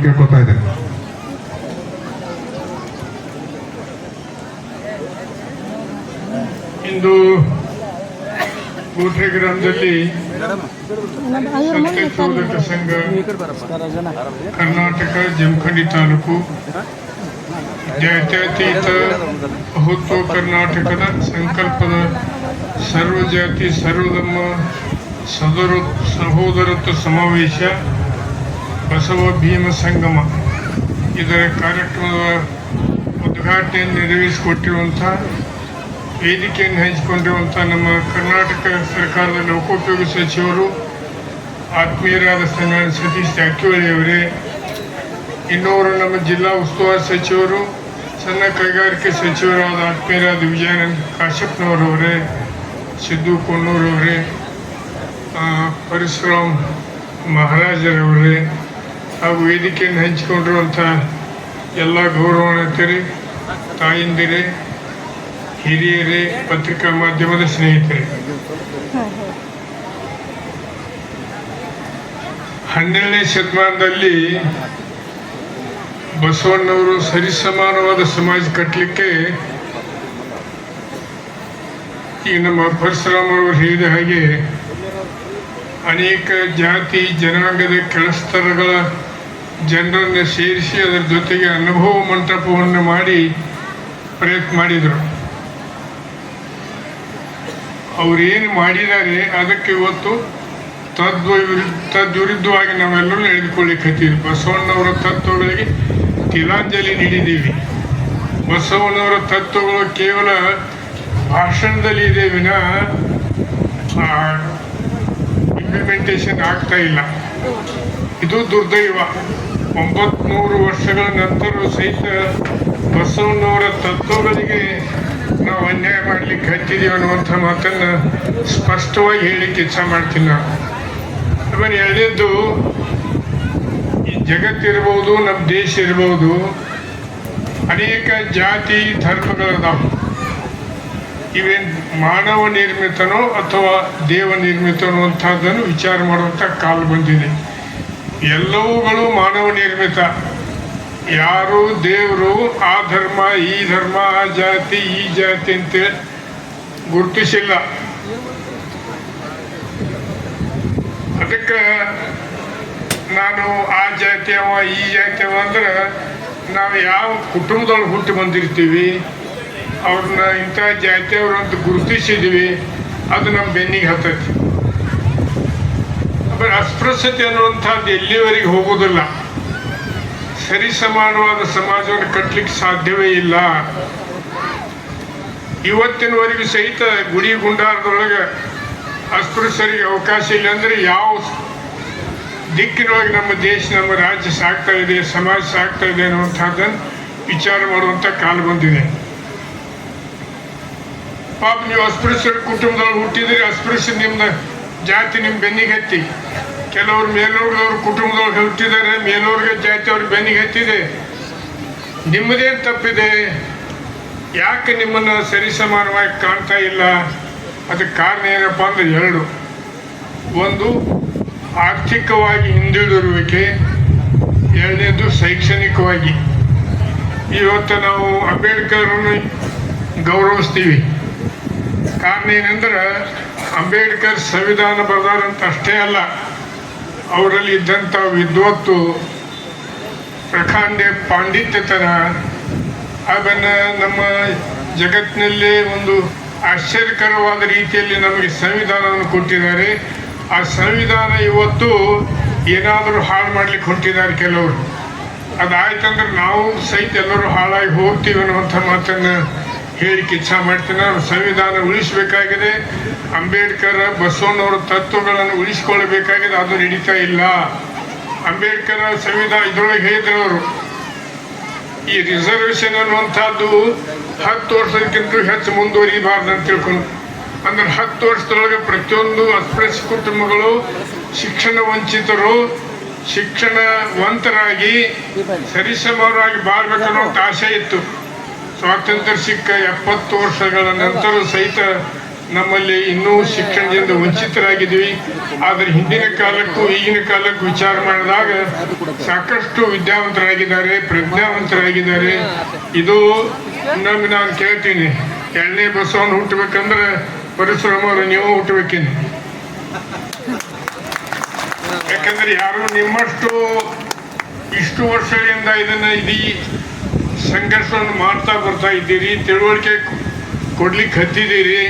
ಕೇಳ್ಕೊತಾ ಇದ್ದೇನೆ. ಇಂದು ಗೋಟ್ರೆ ಗ್ರಾಮದಲ್ಲಿ ಸತ್ಯ ಶೋಧಕ ಸಂಘ ಕರ್ನಾಟಕ ಜಮಖಂಡಿ ತಾಲೂಕು ಜಾತ್ಯತೀತ ಬಹುತ್ವ ಕರ್ನಾಟಕದ ಸಂಕಲ್ಪದ ಸರ್ವಜಾತಿ ಸರ್ವಧರ್ಮ ಸಹೋದರತ್ವ ಸಮಾವೇಶ ಬಸವ ಭೀಮ ಸಂಗಮ ಇದರ ಕಾರ್ಯಕ್ರಮದ ಉದ್ಘಾಟನೆಯನ್ನು ನೆರವೇರಿಸಿಕೊಟ್ಟಿರುವಂಥ ವೇದಿಕೆಯನ್ನು ಹಂಚಿಕೊಂಡಿರುವಂಥ ನಮ್ಮ ಕರ್ನಾಟಕ ಸರ್ಕಾರದ ಲೋಕೋಪಯೋಗಿ ಸಚಿವರು ಆತ್ಮೀಯರಾದ ಸತೀಶ್ ಜಾರಕಿಹೊಳಿ ಅವರೇ, ಇನ್ನೋರು ನಮ್ಮ ಜಿಲ್ಲಾ ಉಸ್ತುವಾರಿ ಸಚಿವರು ಸಣ್ಣ ಕೈಗಾರಿಕೆ ಸಚಿವರಾದ ಆತ್ಮೀಯರಾದ ವಿಜಯಾನಂದ ಕಾಶ್ಯಪ್ನವರವರೇ, ಸಿದ್ದು ಕೊಣ್ಣೂರವರೇ, ಪರಶುರಾಮ್ ಮಹಾರಾಜರವರೇ ಹಾಗೂ ವೇದಿಕೆಯನ್ನು ಹಂಚಿಕೊಂಡಿರುವಂಥ ಎಲ್ಲ ಗೌರವಾನ್ವಿತರೇ, ತಾಯಂದಿರೇ, ಹಿರಿಯರೇ, ಪತ್ರಿಕಾ ಮಾಧ್ಯಮದ ಸ್ನೇಹಿತರೆ, 12ನೇ ಶತಮಾನದಲ್ಲಿ ಬಸವಣ್ಣವರು ಸರಿಸಮಾನವಾದ ಸಮಾಜ ಕಟ್ಟಲಿಕ್ಕೆ ಈಗ ನಮ್ಮ ಪರಶುರಾಮರವರು ಹೇಳಿದ ಹಾಗೆ ಅನೇಕ ಜಾತಿ ಜನಾಂಗದ ಕೆಳಸ್ತರಗಳ ಜನರನ್ನು ಸೇರಿಸಿ ಅದರ ಜೊತೆಗೆ ಅನುಭವ ಮಂಟಪವನ್ನು ಮಾಡಿ ಪ್ರಯತ್ನ ಮಾಡಿದರು. ಅವರೇನು ಮಾಡಿದ್ದಾರೆ ಅದಕ್ಕೆ ಇವತ್ತು ತದ್ವಿರುದ್ಧವಾಗಿ ನಾವೆಲ್ಲರೂ ನಡೆದುಕೊಳ್ಳಿಕ್ಕೆ ಬಸವಣ್ಣವರ ತತ್ವಗಳಿಗೆ ತಿಲಾಂಜಲಿ ನೀಡಿದ್ದೀವಿ. ಬಸವಣ್ಣವರ ತತ್ವಗಳು ಕೇವಲ ಭಾಷಣದಲ್ಲಿ ಇದೆ ವಿನಃ ಇಂಪ್ಲಿಮೆಂಟೇಷನ್ ಆಗ್ತಾ ಇಲ್ಲ. ಇದು ದುರ್ದೈವ. 900 ವರ್ಷಗಳ ನಂತರ ಸಹಿತ ಬಸವಣ್ಣವರ ತತ್ವಗಳಿಗೆ ನಾವು ಅನ್ಯಾಯ ಮಾಡಲಿಕ್ಕೆ ಹತ್ತಿದ್ದೀವಿ ಅನ್ನುವಂಥ ಮಾತನ್ನು ಸ್ಪಷ್ಟವಾಗಿ ಹೇಳಲಿಕ್ಕೆ ಇಚ್ಛೆ ಮಾಡ್ತೀನಿ ನಾನು. ಆಮೇಲೆ ಎರಡನೇದ್ದು, ಈ ಜಗತ್ತಿರ್ಬೋದು, ನಮ್ಮ ದೇಶ ಇರ್ಬೋದು, ಅನೇಕ ಜಾತಿ ಧರ್ಮಗಳದಾವೆ. ಇವೇನು ಮಾನವ ನಿರ್ಮಿತನೋ ಅಥವಾ ದೇವ ನಿರ್ಮಿತನೋ ಅಂತದನ್ನು ವಿಚಾರ ಮಾಡುವಂಥ ಕಾಲ ಬಂದಿದೆ. ಎಲ್ಲವುಗಳು ಮಾನವ ನಿರ್ಮಿತ. ಯಾರು ದೇವರು ಆ ಧರ್ಮ ಈ ಧರ್ಮ ಆ ಜಾತಿ ಈ ಜಾತಿ ಅಂತೇಳಿ ಗುರುತಿಸಿಲ್ಲ. ಅದಕ್ಕೆ ನಾನು ಆ ಜಾತಿಯವ ಈ ಜಾತಿಯವ ಅಂದ್ರೆ ನಾವು ಯಾವ ಕುಟುಂಬದೊಳಗೆ ಹುಟ್ಟಿ ಬಂದಿರ್ತೀವಿ, ಅವ್ರನ್ನ ಇಂಥ ಜಾತಿಯವರು ಅಂತ ಗುರುತಿಸಿದ್ದೀವಿ, ಅದು ನಮ್ಮ ಬೆನ್ನಿಗೆ ಹತ್ತೈತಿ. ಆಮೇಲೆ ಅಸ್ಪೃಶ್ಯತೆ ಅನ್ನುವಂಥದ್ದು ಎಲ್ಲಿವರೆಗೆ ಹೋಗೋದಿಲ್ಲ. ಸರಿ ಸಮಾನವಾದ ಸಮಾಜವನ್ನು ಕಟ್ಟಲಿಕ್ಕೆ ಸಾಧ್ಯವೇ ಇಲ್ಲ. ಇವತ್ತಿನವರೆಗೂ ಸಹಿತ ಗುಡಿ ಗುಂಡಾರದೊಳಗೆ ಅಸ್ಪೃಶ್ಯರಿಗೆ ಅವಕಾಶ ಇಲ್ಲ. ಅಂದರೆ ಯಾವ ದಿಕ್ಕಿನೊಳಗೆ ನಮ್ಮ ದೇಶ ನಮ್ಮ ರಾಜ್ಯ ಸಾಗ್ತಾ ಇದೆ, ಸಮಾಜ ಸಾಗ್ತಾ ಇದೆ ಅನ್ನುವಂಥದ್ದನ್ನು ವಿಚಾರ ಮಾಡುವಂಥ ಕಾಲ ಬಂದಿದೆ. ಪಾಪ ನೀವು ಅಸ್ಪೃಶ್ಯರ ಕುಟುಂಬದೊಳಗೆ ಹುಟ್ಟಿದ್ರೆ ಅಸ್ಪೃಶ್ಯ ನಿಮ್ಮ ಜಾತಿ ನಿಮ್ಮ ಬೆನ್ನಿಗೆ ಹತ್ತಿ. ಕೆಲವರು ಮೇಲೋರ್ಗವ್ರ ಕುಟುಂಬದೊಳಗೆ ಹುಟ್ಟಿದ್ದಾರೆ, ಮೇಲೋರ್ಗೆ ಜಾತಿ ಅವ್ರ ಬೆನ್ನಿಗೆ ಹತ್ತಿದೆ. ನಿಮ್ಮದೇನು ತಪ್ಪಿದೆ? ಯಾಕೆ ನಿಮ್ಮನ್ನು ಸರಿಸಮಾನವಾಗಿ ಕಾಣ್ತಾ ಇಲ್ಲ? ಅದಕ್ಕೆ ಕಾರಣ ಏನಪ್ಪ ಅಂದರೆ ಎರಡು. ಒಂದು ಆರ್ಥಿಕವಾಗಿ ಹಿಂದುಳಿದಿರುವಿಕೆ, ಎರಡನೇದು ಶೈಕ್ಷಣಿಕವಾಗಿ. ಇವತ್ತು ನಾವು ಅಂಬೇಡ್ಕರನ್ನು ಗೌರವಿಸ್ತೀವಿ. ಕಾರಣ ಏನಂದ್ರೆ ಅಂಬೇಡ್ಕರ್ ಸಂವಿಧಾನ ಬರೆದಾರಂತ ಅಷ್ಟೇ ಅಲ್ಲ, ಅವರಲ್ಲಿ ಇದ್ದಂಥ ವಿದ್ವತ್ತು, ಪ್ರಖಂಡ ಪಾಂಡಿತ್ಯತನ, ಅದನ್ನು ನಮ್ಮ ಜಗತ್ತಿನಲ್ಲೇ ಒಂದು ಆಶ್ಚರ್ಯಕರವಾದ ರೀತಿಯಲ್ಲಿ ನಮಗೆ ಸಂವಿಧಾನವನ್ನು ಕೊಟ್ಟಿದ್ದಾರೆ. ಆ ಸಂವಿಧಾನ ಇವತ್ತು ಏನಾದರೂ ಹಾಳು ಮಾಡಲಿಕ್ಕೆ ಹೊಂಟಿದ್ದಾರೆ ಕೆಲವರು. ಅದಾಯ್ತಂದ್ರೆ ನಾವು ಸಹಿತ ಎಲ್ಲರೂ ಹಾಳಾಗಿ ಹೋಗ್ತೀವಿ ಅನ್ನುವಂಥ ಮಾತನ್ನು ಹೇಳಿಕ್ಕೆ ಇಚ್ಛೆ ಮಾಡ್ತೀನಿ. ನಾವು ಸಂವಿಧಾನ ಉಳಿಸಬೇಕಾಗಿದೆ. ಅಂಬೇಡ್ಕರ್ ಬಸವಣ್ಣವರ ತತ್ವಗಳನ್ನು ಉಳಿಸ್ಕೊಳ್ಬೇಕಾಗಿದೆ. ಅದು ನಡೀತಾ ಇಲ್ಲ. ಅಂಬೇಡ್ಕರ್ ಸಂವಿಧಾನ ಇದರೊಳಗೆ ಹೇಳಿದ್ರು, ಈ ರಿಸರ್ವೇಷನ್ ಅನ್ನುವಂಥದ್ದು 10 ವರ್ಷಕ್ಕಿಂತ ಹೆಚ್ಚು ಮುಂದುವರಿಬಾರ್ದು ಅಂತ ತಿಳ್ಕೊಂಡು. ಅಂದ್ರೆ 10 ವರ್ಷದೊಳಗೆ ಪ್ರತಿಯೊಂದು ಅಸ್ಪೃಶ್ಯ ಕುಟುಂಬಗಳು ಶಿಕ್ಷಣ ವಂಚಿತರು ಶಿಕ್ಷಣವಂತರಾಗಿ ಸರಿಸಮರಾಗಿ ಬಾಳ್ಬೇಕನ್ನೋ ಆಸೆ ಇತ್ತು. ಸ್ವಾತಂತ್ರ್ಯ ಸಿಕ್ಕ 70 ವರ್ಷಗಳ ನಂತರ ಸಹಿತ ನಮ್ಮಲ್ಲಿ ಇನ್ನೂ ಶಿಕ್ಷಣದಿಂದ ವಂಚಿತರಾಗಿದ್ದೀವಿ. ಆದರೆ ಹಿಂದಿನ ಕಾಲಕ್ಕೂ ಈಗಿನ ಕಾಲಕ್ಕೂ ವಿಚಾರ ಮಾಡಿದಾಗ ಸಾಕಷ್ಟು ವಿದ್ಯಾವಂತರಾಗಿದ್ದಾರೆ, ಪ್ರಜ್ಞಾವಂತರಾಗಿದ್ದಾರೆ. ಇದು ನಮ್ಗೆ ನಾನು ಕೇಳ್ತೀನಿ, 2ನೇ ಬಸವಣ್ಣ ಹುಟ್ಟಬೇಕಂದ್ರೆ ಪರಶುರಾಮ ಅವರು ನೀವು ಹುಟ್ಟಬೇಕೇನು? ಯಾಕಂದ್ರೆ ಯಾರು ನಿಮ್ಮಷ್ಟು ಇಷ್ಟು ವರ್ಷಗಳಿಂದ ಇದನ್ನ ಇಡೀ ಸಂಘರ್ಷವನ್ನು ಮಾಡ್ತಾ ಬರ್ತಾ ಇದ್ದೀರಿ, ತಿಳುವಳಿಕೆ ಕೊಡ್ಲಿಕ್ಕೆ ಹತ್ತಿದ್ದೀರಿ.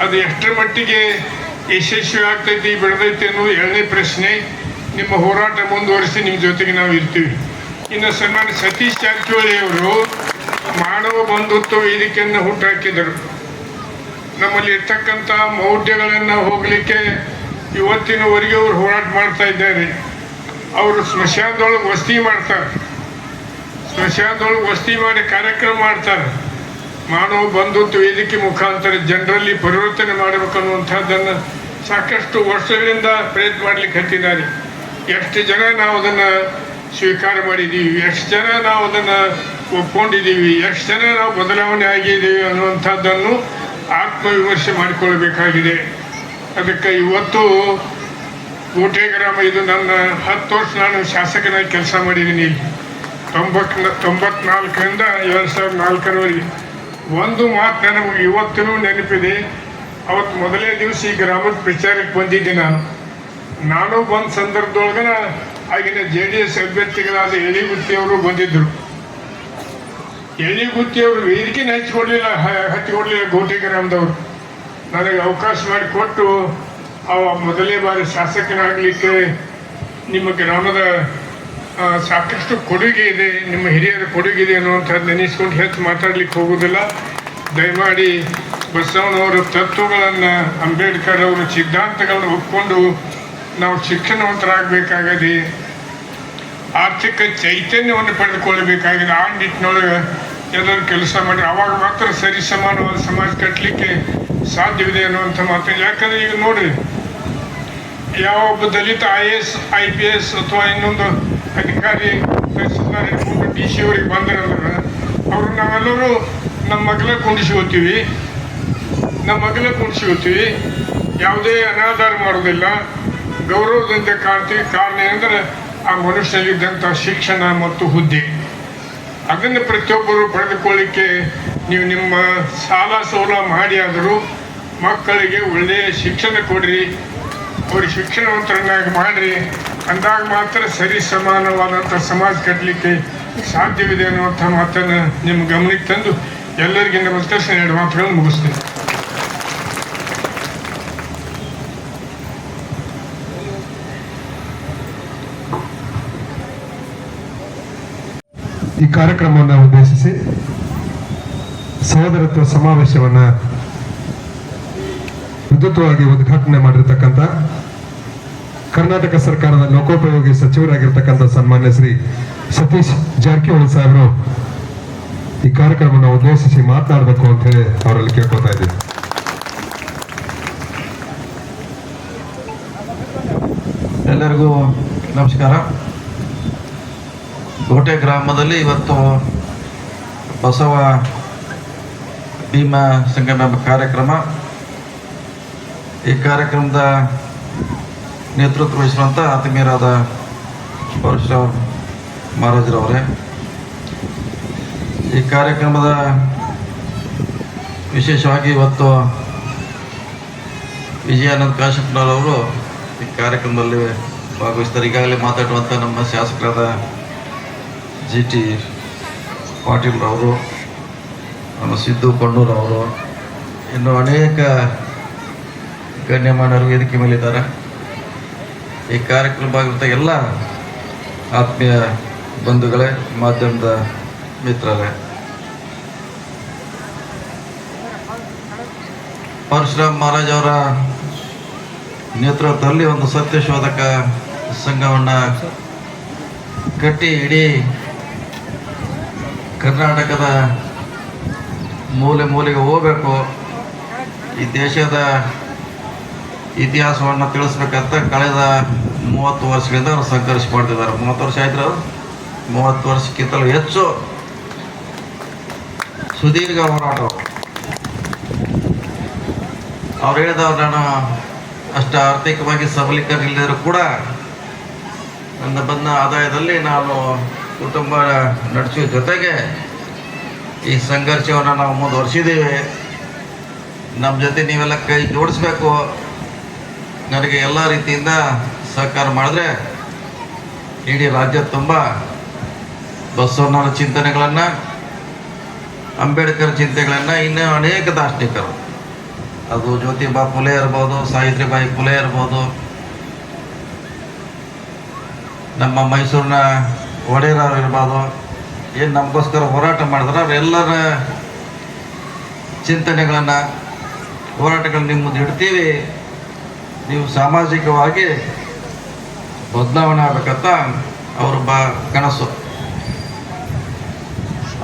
ಅದು ಎಷ್ಟರ ಮಟ್ಟಿಗೆ ಯಶಸ್ವಿ ಆಗ್ತೈತಿ, ಬೆಳೆದೈತಿ ಅನ್ನೋದು 2ನೇ ಪ್ರಶ್ನೆ. ನಿಮ್ಮ ಹೋರಾಟ ಮುಂದುವರಿಸಿ ನಿಮ್ಮ ಜೊತೆಗೆ ನಾವು ಇರ್ತೀವಿ. ಇನ್ನು ಸನ್ಮಾನ್ಯ ಸತೀಶ್ ಜಾರಕಿಹೊಳಿ ಅವರು ಮಾನವ ಬಂಧುತ್ವ ವೇದಿಕೆಯನ್ನು ಹುಟ್ಟುಹಾಕಿದರು. ನಮ್ಮಲ್ಲಿ ಇರ್ತಕ್ಕಂಥ ಮೌಢ್ಯಗಳನ್ನು ಹೋಗಲಿಕ್ಕೆ ಇವತ್ತಿನವರೆಗೆ ಅವರು ಹೋರಾಟ ಮಾಡ್ತಾ ಇದ್ದಾರೆ. ಅವರು ಸ್ಮಶಾನದೊಳಗೆ ವಸತಿ ಮಾಡ್ತಾರೆ, ಸ್ಮಶಾನದೊಳಗೆ ವಸತಿ ಮಾಡಿ ಕಾರ್ಯಕ್ರಮ ಮಾಡ್ತಾರೆ. ಮಾನವ ಬಂಧುತ್ವ ವೇದಿಕೆ ಮುಖಾಂತರ ಜನರಲ್ಲಿ ಪರಿವರ್ತನೆ ಮಾಡಬೇಕನ್ನುವಂಥದ್ದನ್ನು ಸಾಕಷ್ಟು ವರ್ಷಗಳಿಂದ ಪ್ರಯತ್ನ ಮಾಡಲಿಕ್ಕೆ ಹತ್ತಿದ್ದಾರೆ. ಎಷ್ಟು ಜನ ನಾವು ಅದನ್ನು ಸ್ವೀಕಾರ ಮಾಡಿದ್ದೀವಿ, ಎಷ್ಟು ಜನ ನಾವು ಅದನ್ನು ಒಪ್ಕೊಂಡಿದ್ದೀವಿ, ಎಷ್ಟು ಜನ ನಾವು ಬದಲಾವಣೆ ಆಗಿದ್ದೀವಿ ಅನ್ನುವಂಥದ್ದನ್ನು ಆತ್ಮವಿಮರ್ಶೆ ಮಾಡಿಕೊಳ್ಬೇಕಾಗಿದೆ. ಅದಕ್ಕೆ ಇವತ್ತು ಕೋಟೆ ಗ್ರಾಮ, ಇದು ನನ್ನ 10 ವರ್ಷ ನಾನು ಶಾಸಕನಾಗಿ ಕೆಲಸ ಮಾಡಿದ್ದೀನಿ. 94ರಿಂದ 2004ರವರೆಗೆ ಒಂದು ಮಾತು ನನಗೆ ಇವತ್ತಿನೂ ನೆನಪಿದೆ. ಅವತ್ತು ಮೊದಲೇ ದಿವಸ ಈ ಗ್ರಾಮದ ಪ್ರಚಾರಕ್ಕೆ ಬಂದಿದ್ದೆ. ನಾನು ಬಂದ ಸಂದರ್ಭದೊಳಗನ ಆಗಿನ JDS ಅಭ್ಯರ್ಥಿಗಳಾದ ಎಳಿಗುತ್ತಿಯವರು ಬಂದಿದ್ದರು. ಎಳಿಗುತ್ತಿಯವರು ವೇದಿಕೆನ ಹಚ್ಚಿಕೊಡ್ಲಿಲ್ಲ ಕೋಟೆ ಗ್ರಾಮದವರು. ನನಗೆ ಅವಕಾಶ ಮಾಡಿಕೊಟ್ಟು ಮೊದಲೇ ಬಾರಿ ಶಾಸಕನಾಗಲಿಕ್ಕೆ ನಿಮ್ಮ ಗ್ರಾಮದ ಸಾಕಷ್ಟು ಕೊಡುಗೆ ಇದೆ, ನಿಮ್ಮ ಹಿರಿಯರ ಕೊಡುಗೆ ಇದೆ ಅನ್ನುವಂಥದ್ದು ನೆನೆಸ್ಕೊಂಡು ಹೆಚ್ಚು ಮಾತಾಡ್ಲಿಕ್ಕೆ ಹೋಗೋದಿಲ್ಲ. ದಯಮಾಡಿ ಬಸವಣ್ಣವರ ತತ್ವಗಳನ್ನು, ಅಂಬೇಡ್ಕರ್ ಅವರ ಸಿದ್ಧಾಂತಗಳನ್ನು ಒಪ್ಕೊಂಡು ನಾವು ಶಿಕ್ಷಣವಂತರಾಗಬೇಕಾಗಿದೆ, ಆರ್ಥಿಕ ಚೈತನ್ಯವನ್ನು ಪಡೆದುಕೊಳ್ಳಬೇಕಾಗಿದೆ. ಆ ನಿಟ್ಟಿನೊಳಗೆ ಎಲ್ಲರೂ ಕೆಲಸ ಮಾಡಿ ಆವಾಗ ಮಾತ್ರ ಸರಿ ಸಮಾನವಾದ ಸಮಾಜ ಕಟ್ಟಲಿಕ್ಕೆ ಸಾಧ್ಯವಿದೆ ಅನ್ನುವಂಥ ಮಾತು. ಯಾಕಂದರೆ ಈಗ ನೋಡ್ರಿ, ಯಾವ ಒಬ್ಬ ದಲಿತ IAS IPS ಅಥವಾ ಇನ್ನೊಂದು ಅಧಿಕಾರಿ ತಹಸೀಲ್ದಾರ್ ಇರ್ಬೋದು, DC ಅವರಿಗೆ ಬಂದ್ರಂದ್ರೆ ಅವರು ನಾವೆಲ್ಲರೂ ನಮ್ಮ ಮಗಳ ಕುಂಡಿಸಿ ಹೋಗ್ತೀವಿ, ಯಾವುದೇ ಅನಾಧಾರ ಮಾಡೋದಿಲ್ಲ, ಗೌರವದಿಂದ ಕಾಣ್ತೀವಿ. ಕಾರಣ ಏನಂದ್ರೆ ಆ ಮನುಷ್ಯನಲ್ಲಿದ್ದಂಥ ಶಿಕ್ಷಣ ಮತ್ತು ಹುದ್ದೆ, ಅದನ್ನು ಪ್ರತಿಯೊಬ್ಬರು ಪಡೆದುಕೊಳ್ಳಿಕ್ಕೆ ನೀವು ನಿಮ್ಮ ಸಾಲ ಸೌಲ ಮಾಡಿ ಆದರೂ ಮಕ್ಕಳಿಗೆ ಒಳ್ಳೆಯ ಶಿಕ್ಷಣ ಕೊಡ್ರಿ, ಅವ್ರಿಗೆ ಶಿಕ್ಷಣವಂತರನ್ನಾಗಿ ಮಾಡಿರಿ. ಅಂದಾಗ ಮಾತ್ರ ಸರಿ ಸಮಾನವಾದಂಥ ಸಮಾಜ ಕಟ್ಟಲಿಕ್ಕೆ ಸಾಧ್ಯವಿದೆ ಅನ್ನುವಂಥ ಮಾತನ್ನು ನಿಮ್ಮ ಗಮನಕ್ಕೆ ತಂದು ಎಲ್ಲರಿಗೆ ನಮಸ್ಕಾರ 2 ಮಾತುಗಳನ್ನು ಮುಗಿಸ್ತೇನೆ. ಈ ಕಾರ್ಯಕ್ರಮವನ್ನು ಉದ್ದೇಶಿಸಿ ಸಹೋದರತ್ವ ಸಮಾವೇಶವನ್ನು ವಿದ್ಯುತ್ವಾಗಿ ಉದ್ಘಾಟನೆ ಮಾಡಿರ್ತಕ್ಕಂಥ ಕರ್ನಾಟಕ ಸರ್ಕಾರದ ಲೋಕೋಪಯೋಗಿ ಸಚಿವರಾಗಿರ್ತಕ್ಕಂಥ ಸನ್ಮಾನ್ಯ ಶ್ರೀ ಸತೀಶ್ ಜಾರಕಿಹೊಳಿ ಸಾಹೇಬರು ಈ ಕಾರ್ಯಕ್ರಮವನ್ನು ಉದ್ದೇಶಿಸಿ ಮಾತನಾಡಬೇಕು ಅಂತ ಹೇಳಿ ಅವರಲ್ಲಿ ಕೇಳ್ಕೊತಾ ಇದ್ದೀವಿ. ಎಲ್ಲರಿಗೂ ನಮಸ್ಕಾರ. ಕೋಟೆ ಗ್ರಾಮದಲ್ಲಿ ಇವತ್ತು ಬಸವ ಭೀಮ ಸಂಗಮ ಕಾರ್ಯಕ್ರಮ. ಈ ಕಾರ್ಯಕ್ರಮದ ನೇತೃತ್ವ ವಹಿಸುವಂಥ ಆತ್ಮೀಯರಾದ ಪರಶುರಾಮ ಮಹಾರಾಜರವರೇ, ಈ ಕಾರ್ಯಕ್ರಮದ ವಿಶೇಷವಾಗಿ ಇವತ್ತು ವಿಜಯಾನಂದ ಕಾಶಪ್ಪನವರು ಈ ಕಾರ್ಯಕ್ರಮದಲ್ಲಿ ಭಾಗವಹಿಸ್ತಾರೆ. ಈಗಾಗಲೇ ಮಾತಾಡುವಂಥ ನಮ್ಮ ಶಾಸಕರಾದ GT ಪಾಟೀಲ್ರವರು, ನಮ್ಮ ಸಿದ್ದು ಕೊಣ್ಣೂರವರು, ಇನ್ನು ಅನೇಕ ಗಣ್ಯಮಾನ್ಯರು ವೇದಿಕೆ ಮೇಲಿದ್ದಾರೆ. ಈ ಕಾರ್ಯಕ್ರಮ ಭಾಗವಹಿಸಿದ ಎಲ್ಲ ಆತ್ಮೀಯ ಬಂಧುಗಳೇ, ಮಾಧ್ಯಮದ ಮಿತ್ರರೇ, ಪರಶುರಾಮ ಮಹಾರಾಜ್ ಅವರ ನೇತೃತ್ವದಲ್ಲಿ ಒಂದು ಸತ್ಯಶೋಧಕ ಸಂಘವನ್ನು ಕಟ್ಟಿ ಇಡೀ ಕರ್ನಾಟಕದ ಮೂಲೆ ಮೂಲೆಗೆ ಹೋಗಬೇಕು, ಈ ದೇಶದ ಇತಿಹಾಸವನ್ನು ತಿಳಿಸ್ಬೇಕಂತ ಕಳೆದ 30 ವರ್ಷಗಳಿಂದ ಅವರು ಸಂಘರ್ಷ ಮಾಡ್ತಿದ್ದಾರೆ. 30 ವರ್ಷ ಆಯ್ತು, 30 ವರ್ಷಕ್ಕಿಂತಲೂ ಹೆಚ್ಚು ಸುದೀರ್ಘ ಹೋರಾಟ. ಅವ್ರು ಹೇಳಿದವ್ರು ನಾನು ಅಷ್ಟು ಆರ್ಥಿಕವಾಗಿ ಸಬಲೀಕರಣ ಇಲ್ಲದರೂ ಕೂಡ ನನ್ನ ಬಂದ ಆದಾಯದಲ್ಲಿ ನಾನು ಕುಟುಂಬ ನಡೆಸುವ ಜೊತೆಗೆ ಈ ಸಂಘರ್ಷವನ್ನು ನಾವು ಮುಂದುವರಿಸಿದ್ದೀವಿ. ನಮ್ಮ ಜೊತೆ ನೀವೆಲ್ಲ ಕೈ ಜೋಡಿಸ್ಬೇಕು, ನನಗೆ ಎಲ್ಲ ರೀತಿಯಿಂದ ಸಹಕಾರ ಮಾಡಿದ್ರೆ ಇಡೀ ರಾಜ್ಯ ತುಂಬ ಬಸವಣ್ಣನ ಚಿಂತನೆಗಳನ್ನು, ಅಂಬೇಡ್ಕರ್ ಚಿಂತನೆಗಳನ್ನು, ಇನ್ನೂ ಅನೇಕ ದಾರ್ಶನಿಕರು, ಅದು ಜ್ಯೋತಿಬಾ ಫುಲೆ ಇರ್ಬೋದು, ಸಾವಿತ್ರಿಬಾಯಿ ಫುಲೆ ಇರ್ಬೋದು, ನಮ್ಮ ಮೈಸೂರಿನ ಒಡೆಯರವ್ರು ಇರ್ಬೋದು, ಏನು ನಮಗೋಸ್ಕರ ಹೋರಾಟ ಮಾಡಿದ್ರೆ ಅವರೆಲ್ಲರ ಚಿಂತನೆಗಳನ್ನು, ಹೋರಾಟಗಳನ್ನ ನಿಮ್ಮ ಮುಂದೆ ಇಡ್ತೀವಿ. ನೀವು ಸಾಮಾಜಿಕವಾಗಿ ಬದಲಾವಣೆ ಆಗಬೇಕಂತ ಅವ್ರ ಕನಸು.